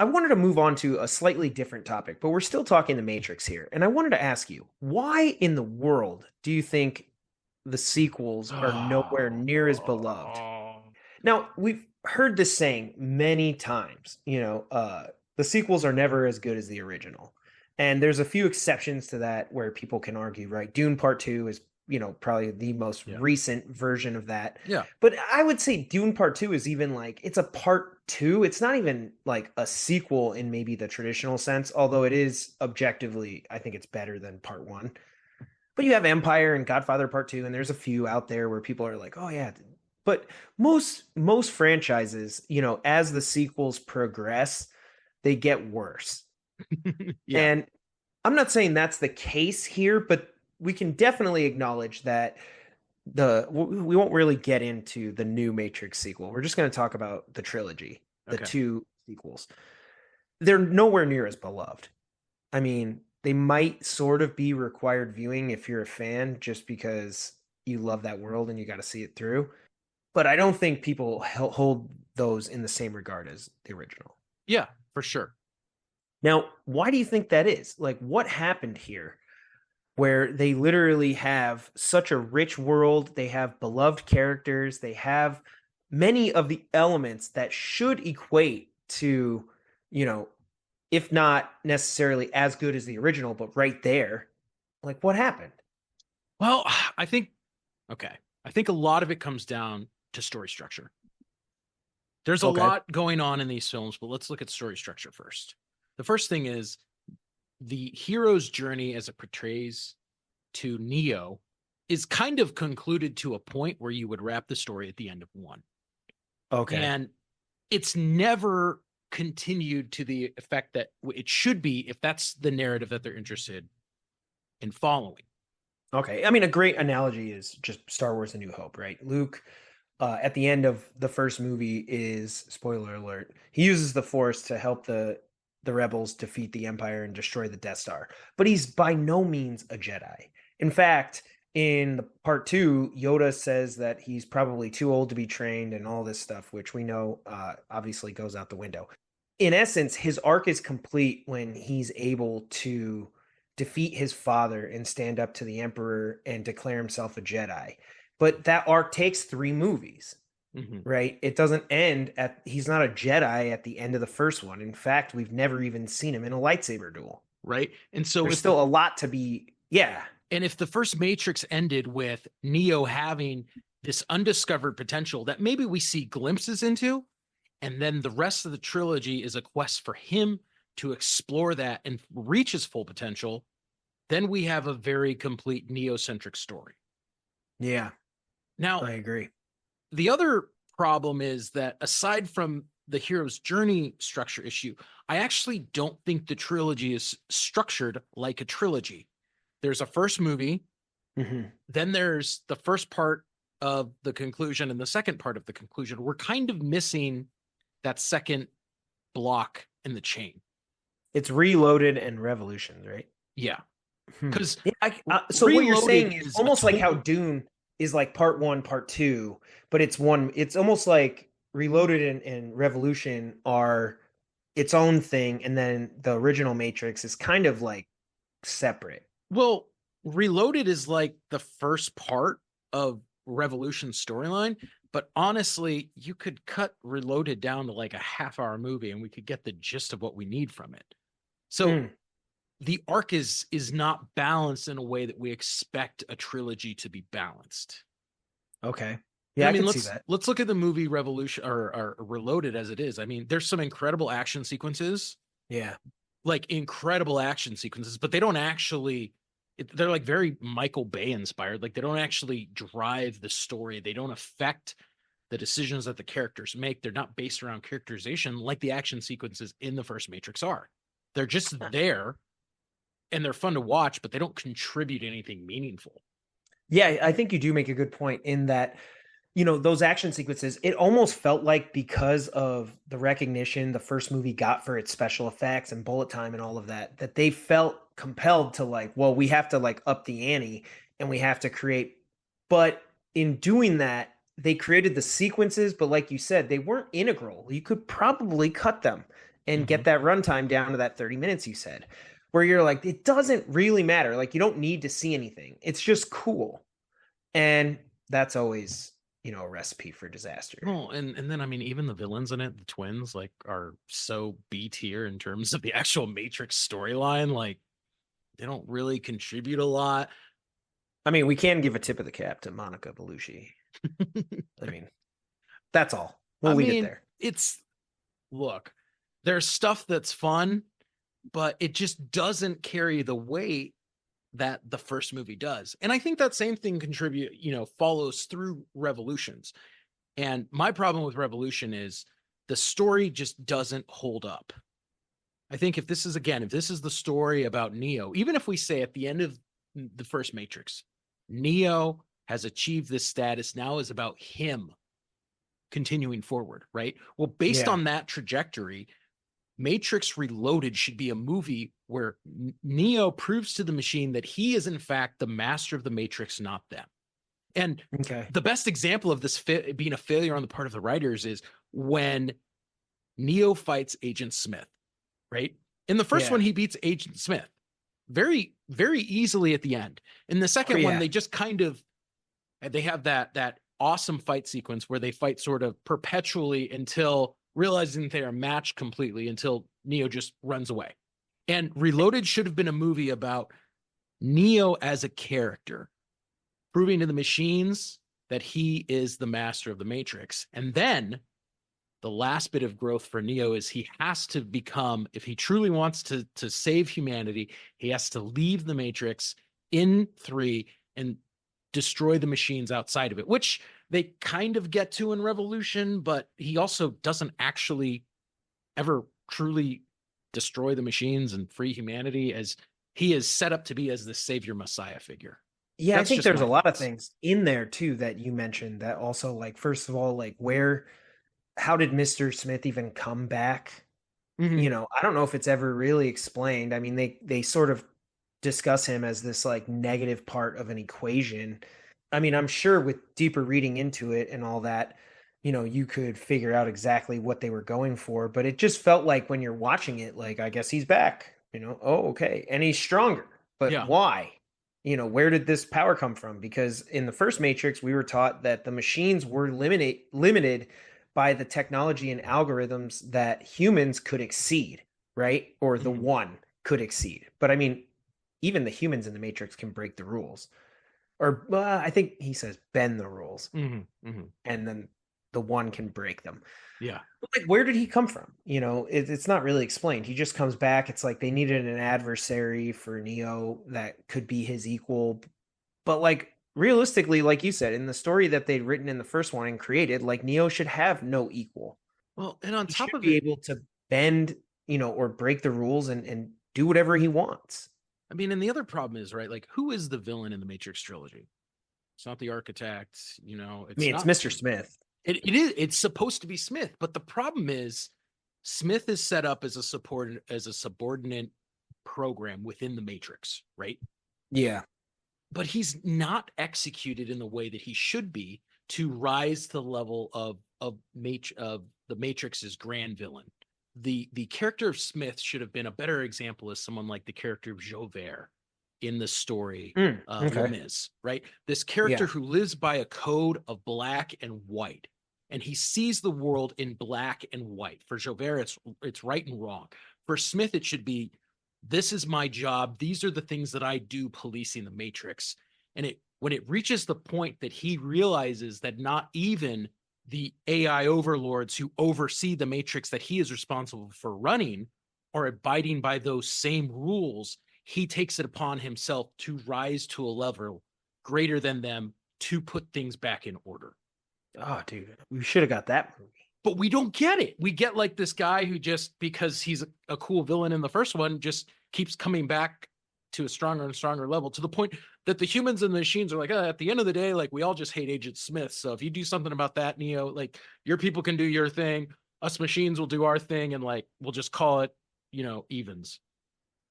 I wanted to move on to a slightly different topic, but we're still talking the Matrix here. And I wanted to ask you, why in the world do you think the sequels are nowhere near as beloved? Now, we've heard this saying many times, the sequels are never as good as the original. And there's a few exceptions to that where people can argue, right? Dune Part 2 is, probably the most recent version of that. Yeah. But I would say Dune Part 2 is even like, it's a part 2. It's not even like a sequel in maybe the traditional sense, although it is objectively, I think it's better than Part 1. But you have Empire and Godfather Part 2, and there's a few out there where people are like, oh yeah. But most franchises, as the sequels progress, they get worse. Yeah. And I'm not saying that's the case here, but we can definitely acknowledge that we won't really get into the new Matrix sequel. We're just going to talk about the trilogy, the two sequels. They're nowhere near as beloved. I mean, they might sort of be required viewing if you're a fan, just because you love that world and you got to see it through. But I don't think people hold those in the same regard as the original. Yeah, for sure. Now, why do you think that is? Like, what happened here where they literally have such a rich world? They have beloved characters. They have many of the elements that should equate to, if not necessarily as good as the original, but right there. Like, what happened? Well, I think a lot of it comes down to story structure. There's a lot going on in these films, but let's look at story structure first. The first thing is the hero's journey as it portrays to Neo is kind of concluded to a point where you would wrap the story at the end of one. Okay. And it's never continued to the effect that it should be if that's the narrative that they're interested in following. Okay. I mean, a great analogy is just Star Wars: A New Hope, right? Luke, at the end of the first movie is, spoiler alert, he uses the Force to help the rebels defeat the Empire and destroy the Death Star. But he's by no means a Jedi. In fact, in the part 2, Yoda says that he's probably too old to be trained and all this stuff, which we know obviously goes out the window. In essence, his arc is complete when he's able to defeat his father and stand up to the Emperor and declare himself a Jedi. But that arc takes 3 movies. Right? It doesn't end he's not a Jedi at the end of the first one. In fact, we've never even seen him in a lightsaber duel. Right. And so there's still a lot to be, And if the first Matrix ended with Neo having this undiscovered potential that maybe we see glimpses into, and then the rest of the trilogy is a quest for him to explore that and reach his full potential, then we have a very complete Neo-centric story. Yeah. Now, I agree. The other problem is that aside from the hero's journey structure issue, I actually don't think the trilogy is structured like a trilogy. There's a first movie, then there's the first part of the conclusion and the second part of the conclusion. We're kind of missing that second block in the chain. It's Reloaded and Revolutions, right? Yeah. Because so what you're saying is almost like how Dune is like part 1, part 2, but it's almost like Reloaded and Revolution are its own thing, and then the original Matrix is kind of like separate. Well, Reloaded is like the first part of Revolution's storyline, But honestly, you could cut Reloaded down to like a half-hour movie and we could get the gist of what we need from it. So the arc is not balanced in a way that we expect a trilogy to be balanced. Okay. Yeah, I I mean, can see that. let's look at the movie Revolution or Reloaded as it is. I mean, there's some incredible action sequences, Yeah. like incredible action sequences, but they don't actually. They're like very Michael Bay inspired. Like they don't actually drive the story. They don't affect the decisions that the characters make. They're not based around characterization like the action sequences in the first Matrix are. They're just there and they're fun to watch, but they don't contribute anything meaningful. Yeah, I think you do make a good point in that, those action sequences, it almost felt like because of the recognition the first movie got for its special effects and bullet time and all of that, that they felt compelled to like, well, we have to like up the ante and we have to create. But in doing that, they created the sequences, but like you said, they weren't integral. You could probably cut them and get that runtime down to that 30 minutes you said, where you're like, it doesn't really matter. Like, you don't need to see anything. It's just cool. And that's always, a recipe for disaster. Well, and then I mean, even the villains in it, the twins, like, are so B tier in terms of the actual Matrix storyline. Like, they don't really contribute a lot. I mean, we can give a tip of the cap to Monica Bellucci. I mean, that's all. We'll leave it there. Look, there's stuff that's fun, but it just doesn't carry the weight that the first movie does. And I think that same thing follows through Revolutions. And my problem with Revolution is the story just doesn't hold up. I think if this is the story about Neo, even if we say at the end of the first Matrix, Neo has achieved this status, now is about him continuing forward, right? Well, based on that trajectory, Matrix Reloaded should be a movie where Neo proves to the machine that he is in fact the master of the Matrix, not them. And the best example of this being a failure on the part of the writers is when Neo fights Agent Smith, right? In the first one, he beats Agent Smith very, very easily at the end. In the second one, they just they have that awesome fight sequence where they fight sort of perpetually until realizing they are matched completely, until Neo just runs away. And Reloaded should have been a movie about Neo as a character, proving to the machines that he is the master of the Matrix. And then the last bit of growth for Neo is he has to become, if he truly wants to save humanity, he has to leave the Matrix in 3 and destroy the machines outside of it, which they kind of get to in Revolution, but he also doesn't actually ever truly destroy the machines and free humanity, as he is set up to be as the savior messiah figure. Yeah, I think there's a lot of things in there too that you mentioned that also, like, first of all, like, how did Mr. Smith even come back? I don't know if it's ever really explained. I mean, they sort of discuss him as this like negative part of an equation. I mean, I'm sure with deeper reading into it and all that, you could figure out exactly what they were going for, but it just felt like when you're watching it, like, I guess he's back, oh, okay. And he's stronger, but why? Where did this power come from? Because in the first Matrix, we were taught that the machines were limited by the technology and algorithms that humans could exceed, right? Or the one could exceed. But I mean, even the humans in the Matrix can break the rules. Or I think he says bend the rules. And then the one can break them. Yeah. Like, where did he come from? It's not really explained. He just comes back. It's like they needed an adversary for Neo that could be his equal. But like, realistically, like you said, in the story that they'd written in the first one and created, like, Neo should have no equal. Well, and on top of be able to bend, or break the rules and do whatever he wants. I mean, and the other problem is, right, like, who is the villain in the Matrix trilogy? It's not the architect, it's Mr. Smith. It's supposed to be Smith, but the problem is Smith is set up as a subordinate program within the Matrix, right? Yeah. But he's not executed in the way that he should be to rise to the level of the Matrix's grand villain. The character of Smith should have been a better example as someone like the character of Joubert in the story, Les Okay. Mis, right? This character Yeah. who lives by a code of black and white, and he sees the world in black and white. For Javert, it's right and wrong. For Smith, it should be, this is my job. These are the things that I do policing the Matrix. And when it reaches the point that he realizes that not even the AI overlords who oversee the Matrix that he is responsible for running are abiding by those same rules, he takes it upon himself to rise to a level greater than them to put things back in order. Oh, dude, we should have got that movie. But we don't get it. We get like this guy who just, because he's a cool villain in the first one, just keeps coming back to a stronger and stronger level, to the point that the humans and the machines are like, at the end of the day, like, we all just hate Agent Smith. So if you do something about that, Neo, like, your people can do your thing, us machines will do our thing, and like, we'll just call it, evens.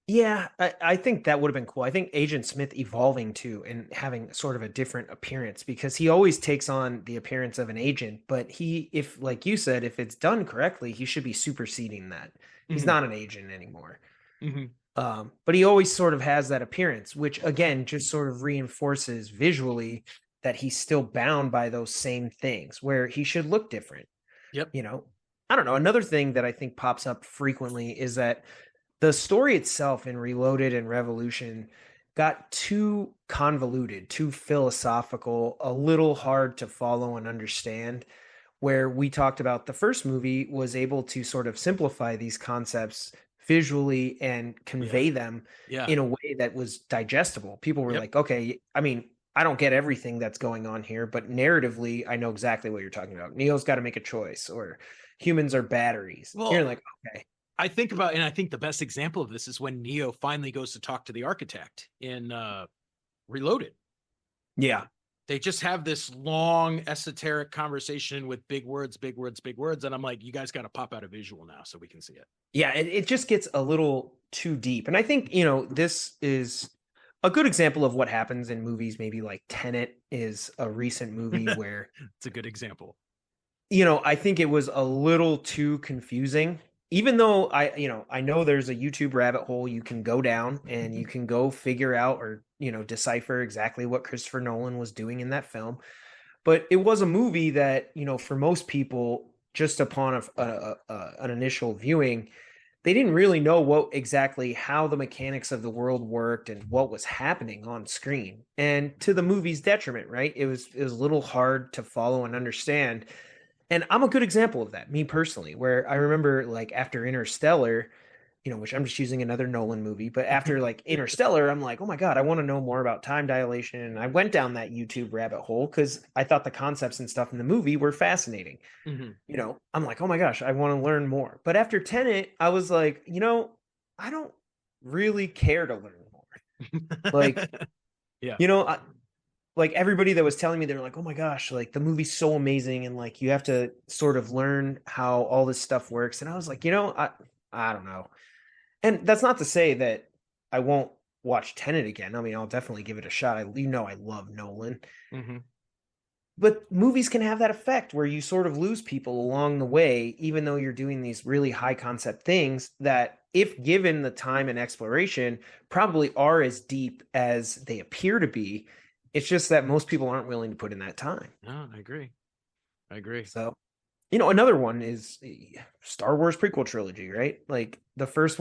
Yeah, I think that would have been cool. I think Agent Smith evolving too and having sort of a different appearance, because he always takes on the appearance of an agent, but if like you said, if it's done correctly, he should be superseding that. He's not an agent anymore. But he always sort of has that appearance, which again just sort of reinforces visually that he's still bound by those same things, where he should look different. Yep. I don't know. Another thing that I think pops up frequently is that the story itself in Reloaded and Revolution got too convoluted, too philosophical, a little hard to follow and understand. Where we talked about the first movie was able to sort of simplify these concepts visually and convey them in a way that was digestible. People were like, okay, I mean, I don't get everything that's going on here, but narratively, I know exactly what you're talking about. Neo's got to make a choice, or humans are batteries. Well, you're like, okay. I think the best example of this is when Neo finally goes to talk to the architect in Reloaded. Yeah. They just have this long esoteric conversation with big words. And I'm like, you guys got to pop out a visual now so we can see it. Yeah, it just gets a little too deep. And I think, this is a good example of what happens in movies. Maybe like Tenet is a recent movie where it's a good example. I think it was a little too confusing. Even though I know there's a YouTube rabbit hole you can go down and you can go figure out or, decipher exactly what Christopher Nolan was doing in that film. But it was a movie that, for most people, just upon an initial viewing, they didn't really know how the mechanics of the world worked and what was happening on screen. And to the movie's detriment, right? It was a little hard to follow and understand. And I'm a good example of that, me personally, where I remember like after Interstellar, which I'm just using another Nolan movie, but after like Interstellar, I'm like, oh my God, I want to know more about time dilation. And I went down that YouTube rabbit hole because I thought the concepts and stuff in the movie were fascinating. I'm like, oh my gosh, I want to learn more. But after Tenet, I was like, I don't really care to learn more. Like, like everybody that was telling me, they were like, oh my gosh, like the movie's so amazing. And like, you have to sort of learn how all this stuff works. And I was like, I don't know. And that's not to say that I won't watch Tenet again. I mean, I'll definitely give it a shot. I love Nolan. But movies can have that effect where you sort of lose people along the way, even though you're doing these really high concept things that, if given the time and exploration, probably are as deep as they appear to be. It's just that most people aren't willing to put in that time. No, I agree. So, another one is Star Wars prequel trilogy, right? Like the first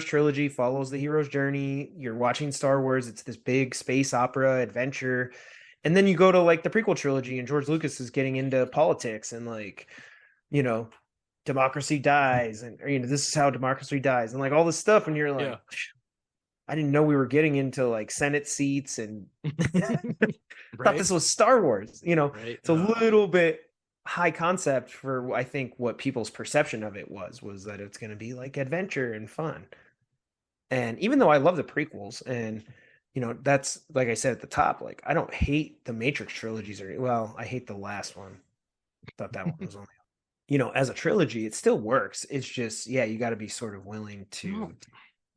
trilogy follows the hero's journey. You're watching Star Wars. It's this big space opera adventure. And then you go to like the prequel trilogy and George Lucas is getting into politics and like, democracy dies. And, this is how democracy dies and like all this stuff. And you're like, I didn't know we were getting into like Senate seats and thought this was Star Wars, It's a little bit high concept for, I think, what people's perception of it was that it's going to be like adventure and fun. And even though I love the prequels and, that's like I said at the top, like I don't hate the Matrix trilogies I hate the last one. I thought that one was only, as a trilogy, it still works. It's just, you got to be sort of willing to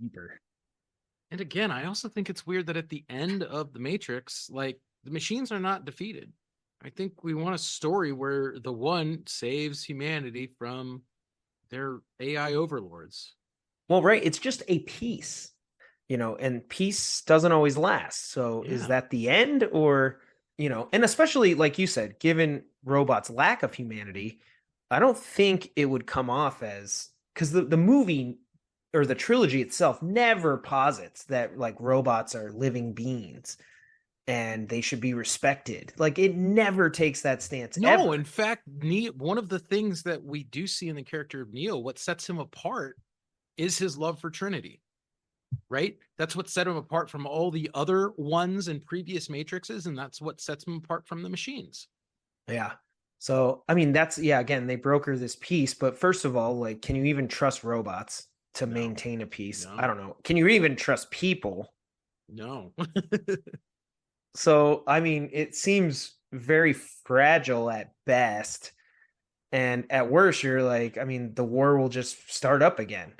deeper. And again, I also think it's weird that at the end of the Matrix, like the machines are not defeated. I think we want a story where the one saves humanity from their AI overlords. Well, right. It's just a piece. and peace doesn't always last. So is Yeah. that the end, or, and especially like you said, given robots' lack of humanity, I don't think it would come off as, because the movie or the trilogy itself never posits that like robots are living beings and they should be respected. Like it never takes that stance No, in ever. fact, one of the things that we do see in the character of Neo, what sets him apart is his love for Trinity, right? That's what set him apart from all the other ones in previous Matrixes, and that's what sets him apart from the machines. Yeah. So, I mean, that's, yeah, again, they broker this peace, but first of all, like, can you even trust robots to No, maintain a peace? I no, don't know. Can you even trust people? no. So, I mean, it seems very fragile at best. And at worst, you're like, I mean, the war will just start up again.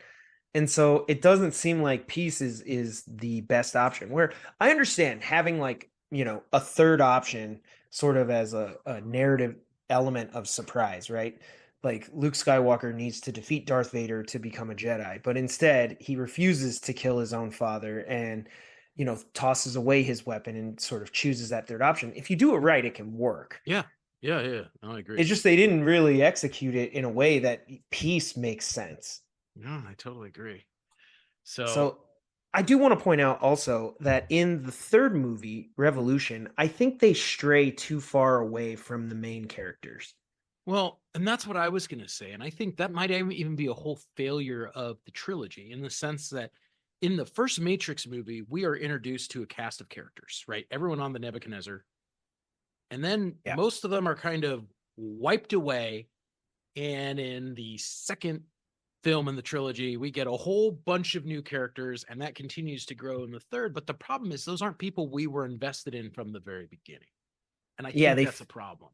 And so it doesn't seem like peace is the best option. Where I understand having like, a third option sort of as a narrative element of surprise, right? Like Luke Skywalker needs to defeat Darth Vader to become a Jedi, but instead he refuses to kill his own father and tosses away his weapon and sort of chooses that third option. If you do it right, it can work. Yeah, yeah, yeah. No, I It's agree. just they didn't really execute it in a way that peace makes sense. No, I totally agree. So, So I do want to point out also that in the third movie, Revolution, I think they stray too far away from the main characters. well, and that's what I was going to say. And I think that might even be a whole failure of the trilogy in the sense that in the first Matrix movie, we are introduced to a cast of characters, right? Everyone on the Nebuchadnezzar. And then Yeah. most of them are kind of wiped away. And in the second film in the trilogy, we get a whole bunch of new characters, and that continues to grow in the third. But the problem is, those aren't people we were invested in from the very beginning. And I Yeah, think that's a problem.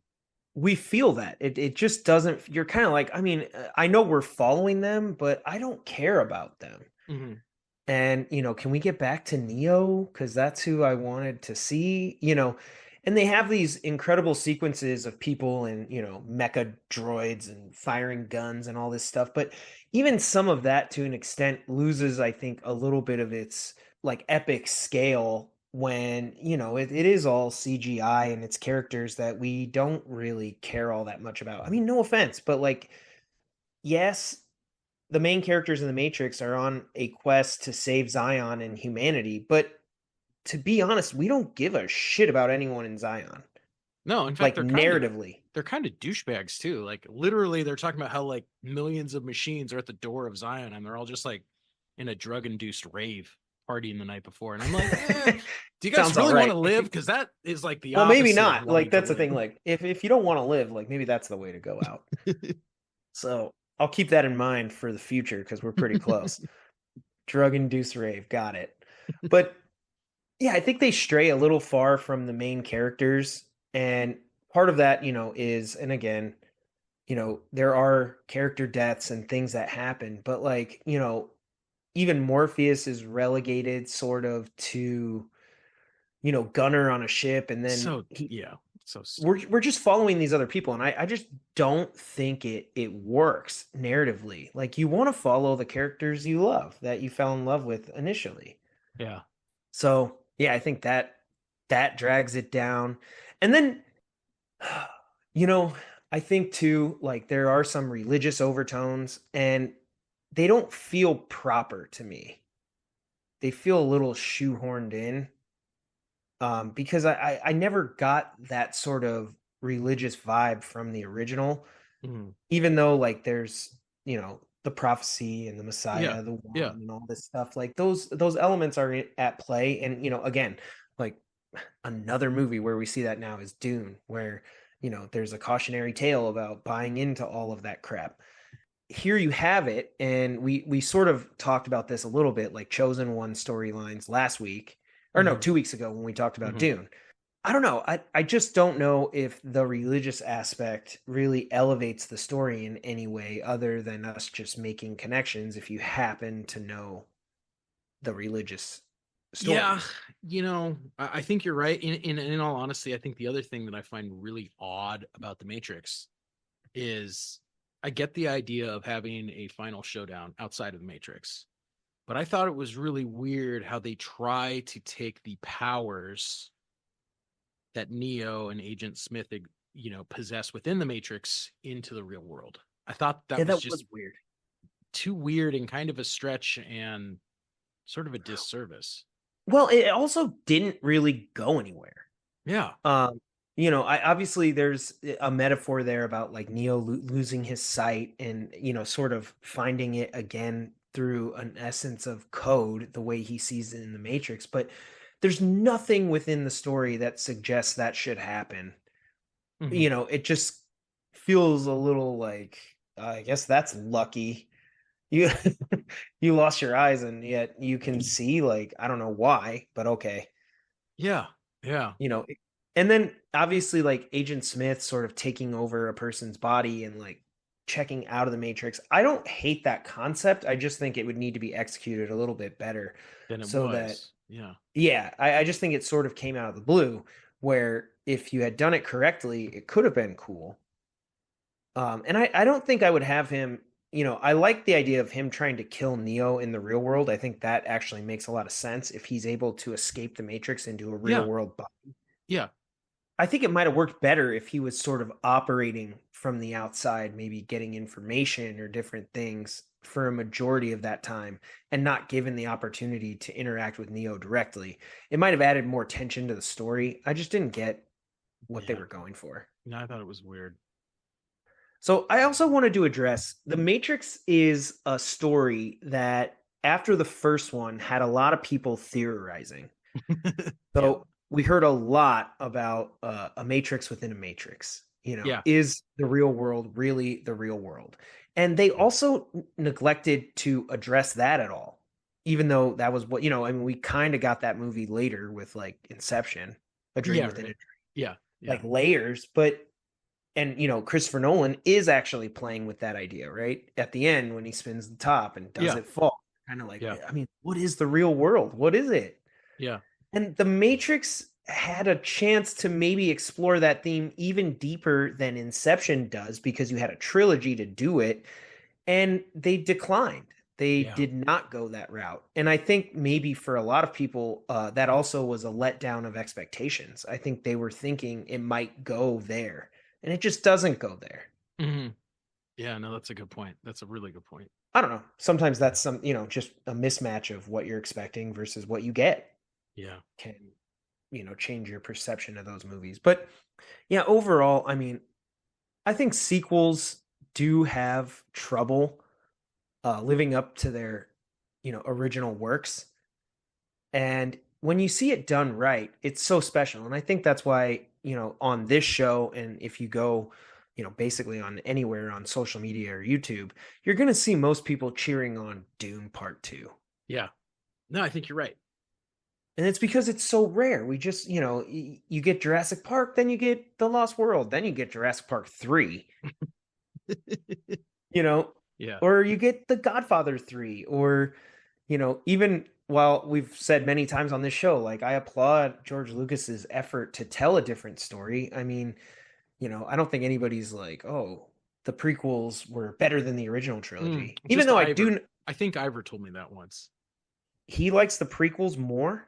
we feel that. It just doesn't, you're kind of like, I mean, I know we're following them, but I don't care about them. Mm-hmm. And, can we get back to Neo? Because that's who I wanted to see. And they have these incredible sequences of people and, mecha droids and firing guns and all this stuff. But even some of that to an extent loses, I think, a little bit of its like epic scale when, it is all CGI and it's characters that we don't really care all that much about. I mean, no offense, but like, yes, the main characters in the Matrix are on a quest to save Zion and humanity, but to be honest, we don't give a shit about anyone in Zion. No, in fact, Like narratively. they're kind of douchebags too. Like literally, they're talking about how like millions of machines are at the door of Zion, and they're all just like in a drug-induced rave partying the night before. And I'm like, do you guys Sounds all really want right. to live? Because that is like the Well, maybe opposite of not. Like wanting to that's the live. thing. Like if you don't want to live, like maybe that's the way to go out. So I'll keep that in mind for the future because we're pretty close. Drug induced rave, got it. But yeah, I think they stray a little far from the main characters. And part of that, is, and again, there are character deaths and things that happen, but like, even Morpheus is relegated sort of to, gunner on a ship. And then So yeah, so we're just following these other people. And I just don't think it works narratively. Like you want to follow the characters you love that you fell in love with initially. yeah. So yeah, I think that drags it down. And then, you know, I think too, like there are some religious overtones, and they don't feel proper to me. They feel a little shoehorned in, because I never got that sort of religious vibe from the original, Mhm. even though like there's the prophecy and the Yeah, Messiah, the yeah. one, and all this stuff. Like those elements are at play, and again, like another movie where we see that now is Dune, where there's a cautionary tale about buying into all of that crap. Here you have it, and we sort of talked about this a little bit, like Chosen One storylines last week, or no, Mhm. 2 weeks ago when we talked about Mhm. Dune. I don't know. I just don't know if the religious aspect really elevates the story in any way other than us just making connections if you happen to know the religious Yeah, stories. I think you're right. In all honesty, I think the other thing that I find really odd about the Matrix is I get the idea of having a final showdown outside of the Matrix. But I thought it was really weird how they try to take the powers that Neo and Agent Smith, possess within the Matrix into the real world. I thought that Yeah, was that was just weird. too weird and kind of a stretch and sort of a disservice. Well, it also didn't really go anywhere. Yeah. Um, I obviously there's a metaphor there about like Neo losing his sight and sort of finding it again through an essence of code, the way he sees it in the Matrix. But there's nothing within the story that suggests that should happen. Mhm. It just feels a little like I guess that's lucky. You you lost your eyes and yet you can see, like, I don't know why, but okay. Yeah. Yeah. you know and then obviously like Agent Smith sort of taking over a person's body and like checking out of the Matrix. I don't hate that concept. I just think it would need to be executed a little bit better, Then it so that was. Yeah. yeah, I just think it sort of came out of the blue, where if you had done it correctly it could have been cool. And I don't think I would have him. I like the idea of him trying to kill Neo in the real world. I think that actually makes a lot of sense if he's able to escape the Matrix into a real Yeah. world body. Yeah. I think it might have worked better if he was sort of operating from the outside, maybe getting information or different things for a majority of that time and not given the opportunity to interact with Neo directly. It might have added more tension to the story. I just didn't get what they Yeah. were going for. No, I thought it was weird. So I also wanted to address The Matrix is a story that after the first one had a lot of people theorizing. Yeah. So we heard a lot about a matrix within a matrix. Yeah. Is the real world really the real world? And they Yeah. also neglected to address that at all, even though that was what, I mean, we kind of got that movie later with like Inception, A Dream Yeah. Within a Right. Dream, Yeah. Yeah. like layers. But and Christopher Nolan is actually playing with that idea, right? At the end when he spins the top and does Yeah. it fall, kind of like, Yeah. I mean, what is the real world? What is it? Yeah. And The Matrix had a chance to maybe explore that theme even deeper than Inception does, because you had a trilogy to do it, and they declined. They Yeah. did not go that route. And I think maybe for a lot of people, that also was a letdown of expectations. I think they were thinking it might go there, and it just doesn't go there. Hmm. Yeah. No, that's a good point. That's a really good point. I don't know. Sometimes that's just a mismatch of what you're expecting versus what you get Yeah. can, change your perception of those movies. But yeah, overall, I mean, I think sequels do have trouble living up to their, original works. And when you see it done right, it's so special. And I think that's why, on this show, and if you go, basically on anywhere on social media or YouTube, you're going to see most people cheering on Dune Part 2. Yeah. No, I think you're right. And it's because it's so rare. We just, you get Jurassic Park, then you get The Lost World, then you get Jurassic Park 3, you know, Yeah. or you get The Godfather 3, or, even while we've said many times on this show, like I applaud George Lucas's effort to tell a different story. I mean, I don't think anybody's like, oh, the prequels were better than the original trilogy. Even Just though Ivor. I think Ivor told me that once. he likes the prequels more.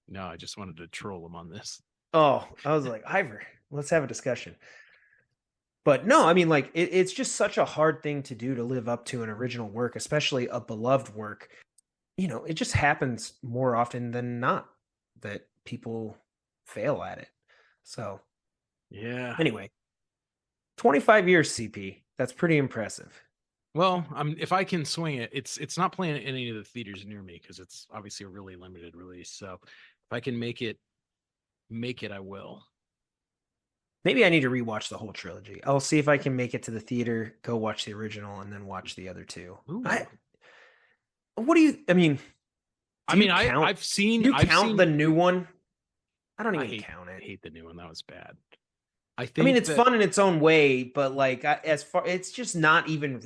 No, I just wanted to troll him on this. Oh, I was like, Ivor, let's have a discussion. But no, I mean, like, it's just such a hard thing to do, to live up to an original work, especially a beloved work. It just happens more often than not that people fail at it. So, Yeah. anyway, 25 years, CP. That's pretty impressive. Well, if I can swing it, it's not playing in any of the theaters near me because it's obviously a really limited release. So if I can make it, I will. Maybe I need to rewatch the whole trilogy. I'll see if I can make it to the theater, go watch the original, and then watch the other two. Ooh. What do you? I mean, I've seen the new one? I don't even I count it. hate the new one. That was bad. I mean, it's fun in its own way, but like as far, it's just not even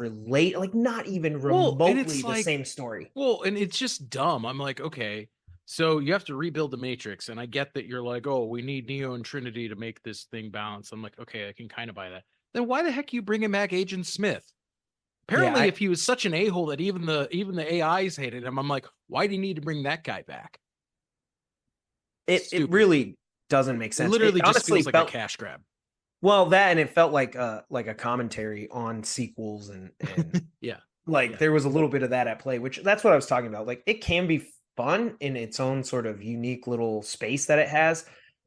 not even remotely the same story. Well, and it's just dumb. I'm like, okay, so you have to rebuild the Matrix, and I get that you're like, oh, we need Neo and Trinity to make this thing balance. I'm like, okay, I can kind of buy that. Then why the heck are you bringing back Agent Smith? Apparently, if he was such an a-hole that even the AIs hated him, I'm like, why do you need to bring that guy back? It really doesn't make sense. It literally just honestly feels like a cash grab. Well, that, and it felt like a commentary on sequels and yeah. There was a little bit of that at play, which that's what I was talking about. Like, it can be fun in its own sort of unique little space that it has,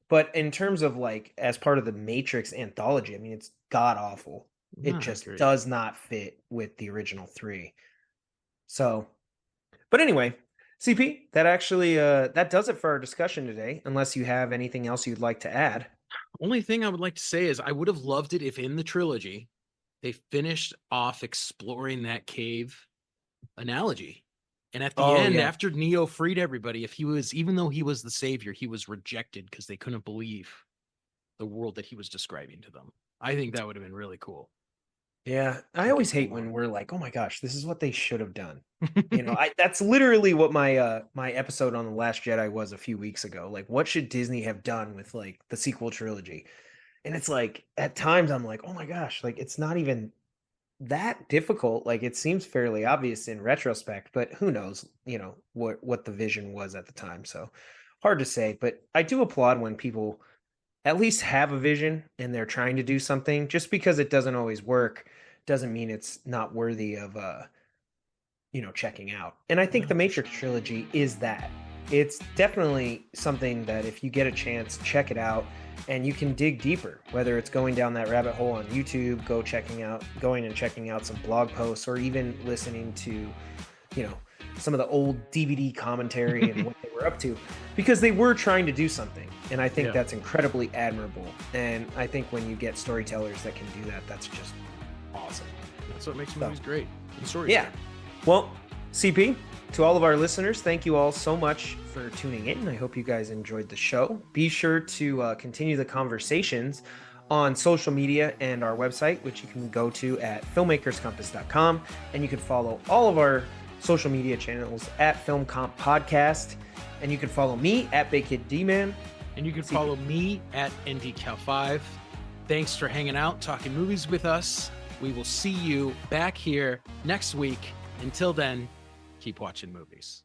but in terms of like as part of the Matrix anthology, I mean, it's god awful. It just does not fit with the original 3. So, but anyway, CP, that actually that does it for our discussion today, unless you have anything else you'd like to add. Only thing I would like to say is I would have loved it if in the trilogy they finished off exploring that cave analogy. And at the end, after Neo freed everybody, even though he was the savior, he was rejected because they couldn't believe the world that he was describing to them. I think that would have been really cool. Yeah, I always hate when we're like, oh my gosh, this is what they should have done. That's literally what my my episode on The Last Jedi was a few weeks ago. Like, what should Disney have done with like the sequel trilogy? And it's like, at times I'm like, oh my gosh, like it's not even that difficult. Like, it seems fairly obvious in retrospect, but who knows, what the vision was at the time. So hard to say, but I do applaud when people at least have a vision and they're trying to do something. Just because it doesn't always work doesn't mean it's not worthy of checking out. And I think the Matrix trilogy is that. It's definitely something that if you get a chance, check it out, and you can dig deeper, whether it's going down that rabbit hole on YouTube, going and checking out some blog posts, or even listening to, some of the old DVD commentary and what they were up to, because they were trying to do something. And I think that's incredibly admirable. And I think when you get storytellers that can do that, that's just awesome. That's what makes movies great. And stories. Yeah. Well, CP, to all of our listeners, thank you all so much for tuning in. I hope you guys enjoyed the show. Be sure to continue the conversations on social media and our website, which you can go to at filmmakerscompass.com. And you can follow all of our social media channels at Filmcomp Podcast. And you can follow me at BigKidDman. And you can follow me at NDCal5. Thanks for hanging out, talking movies with us. We will see you back here next week. Until then, keep watching movies.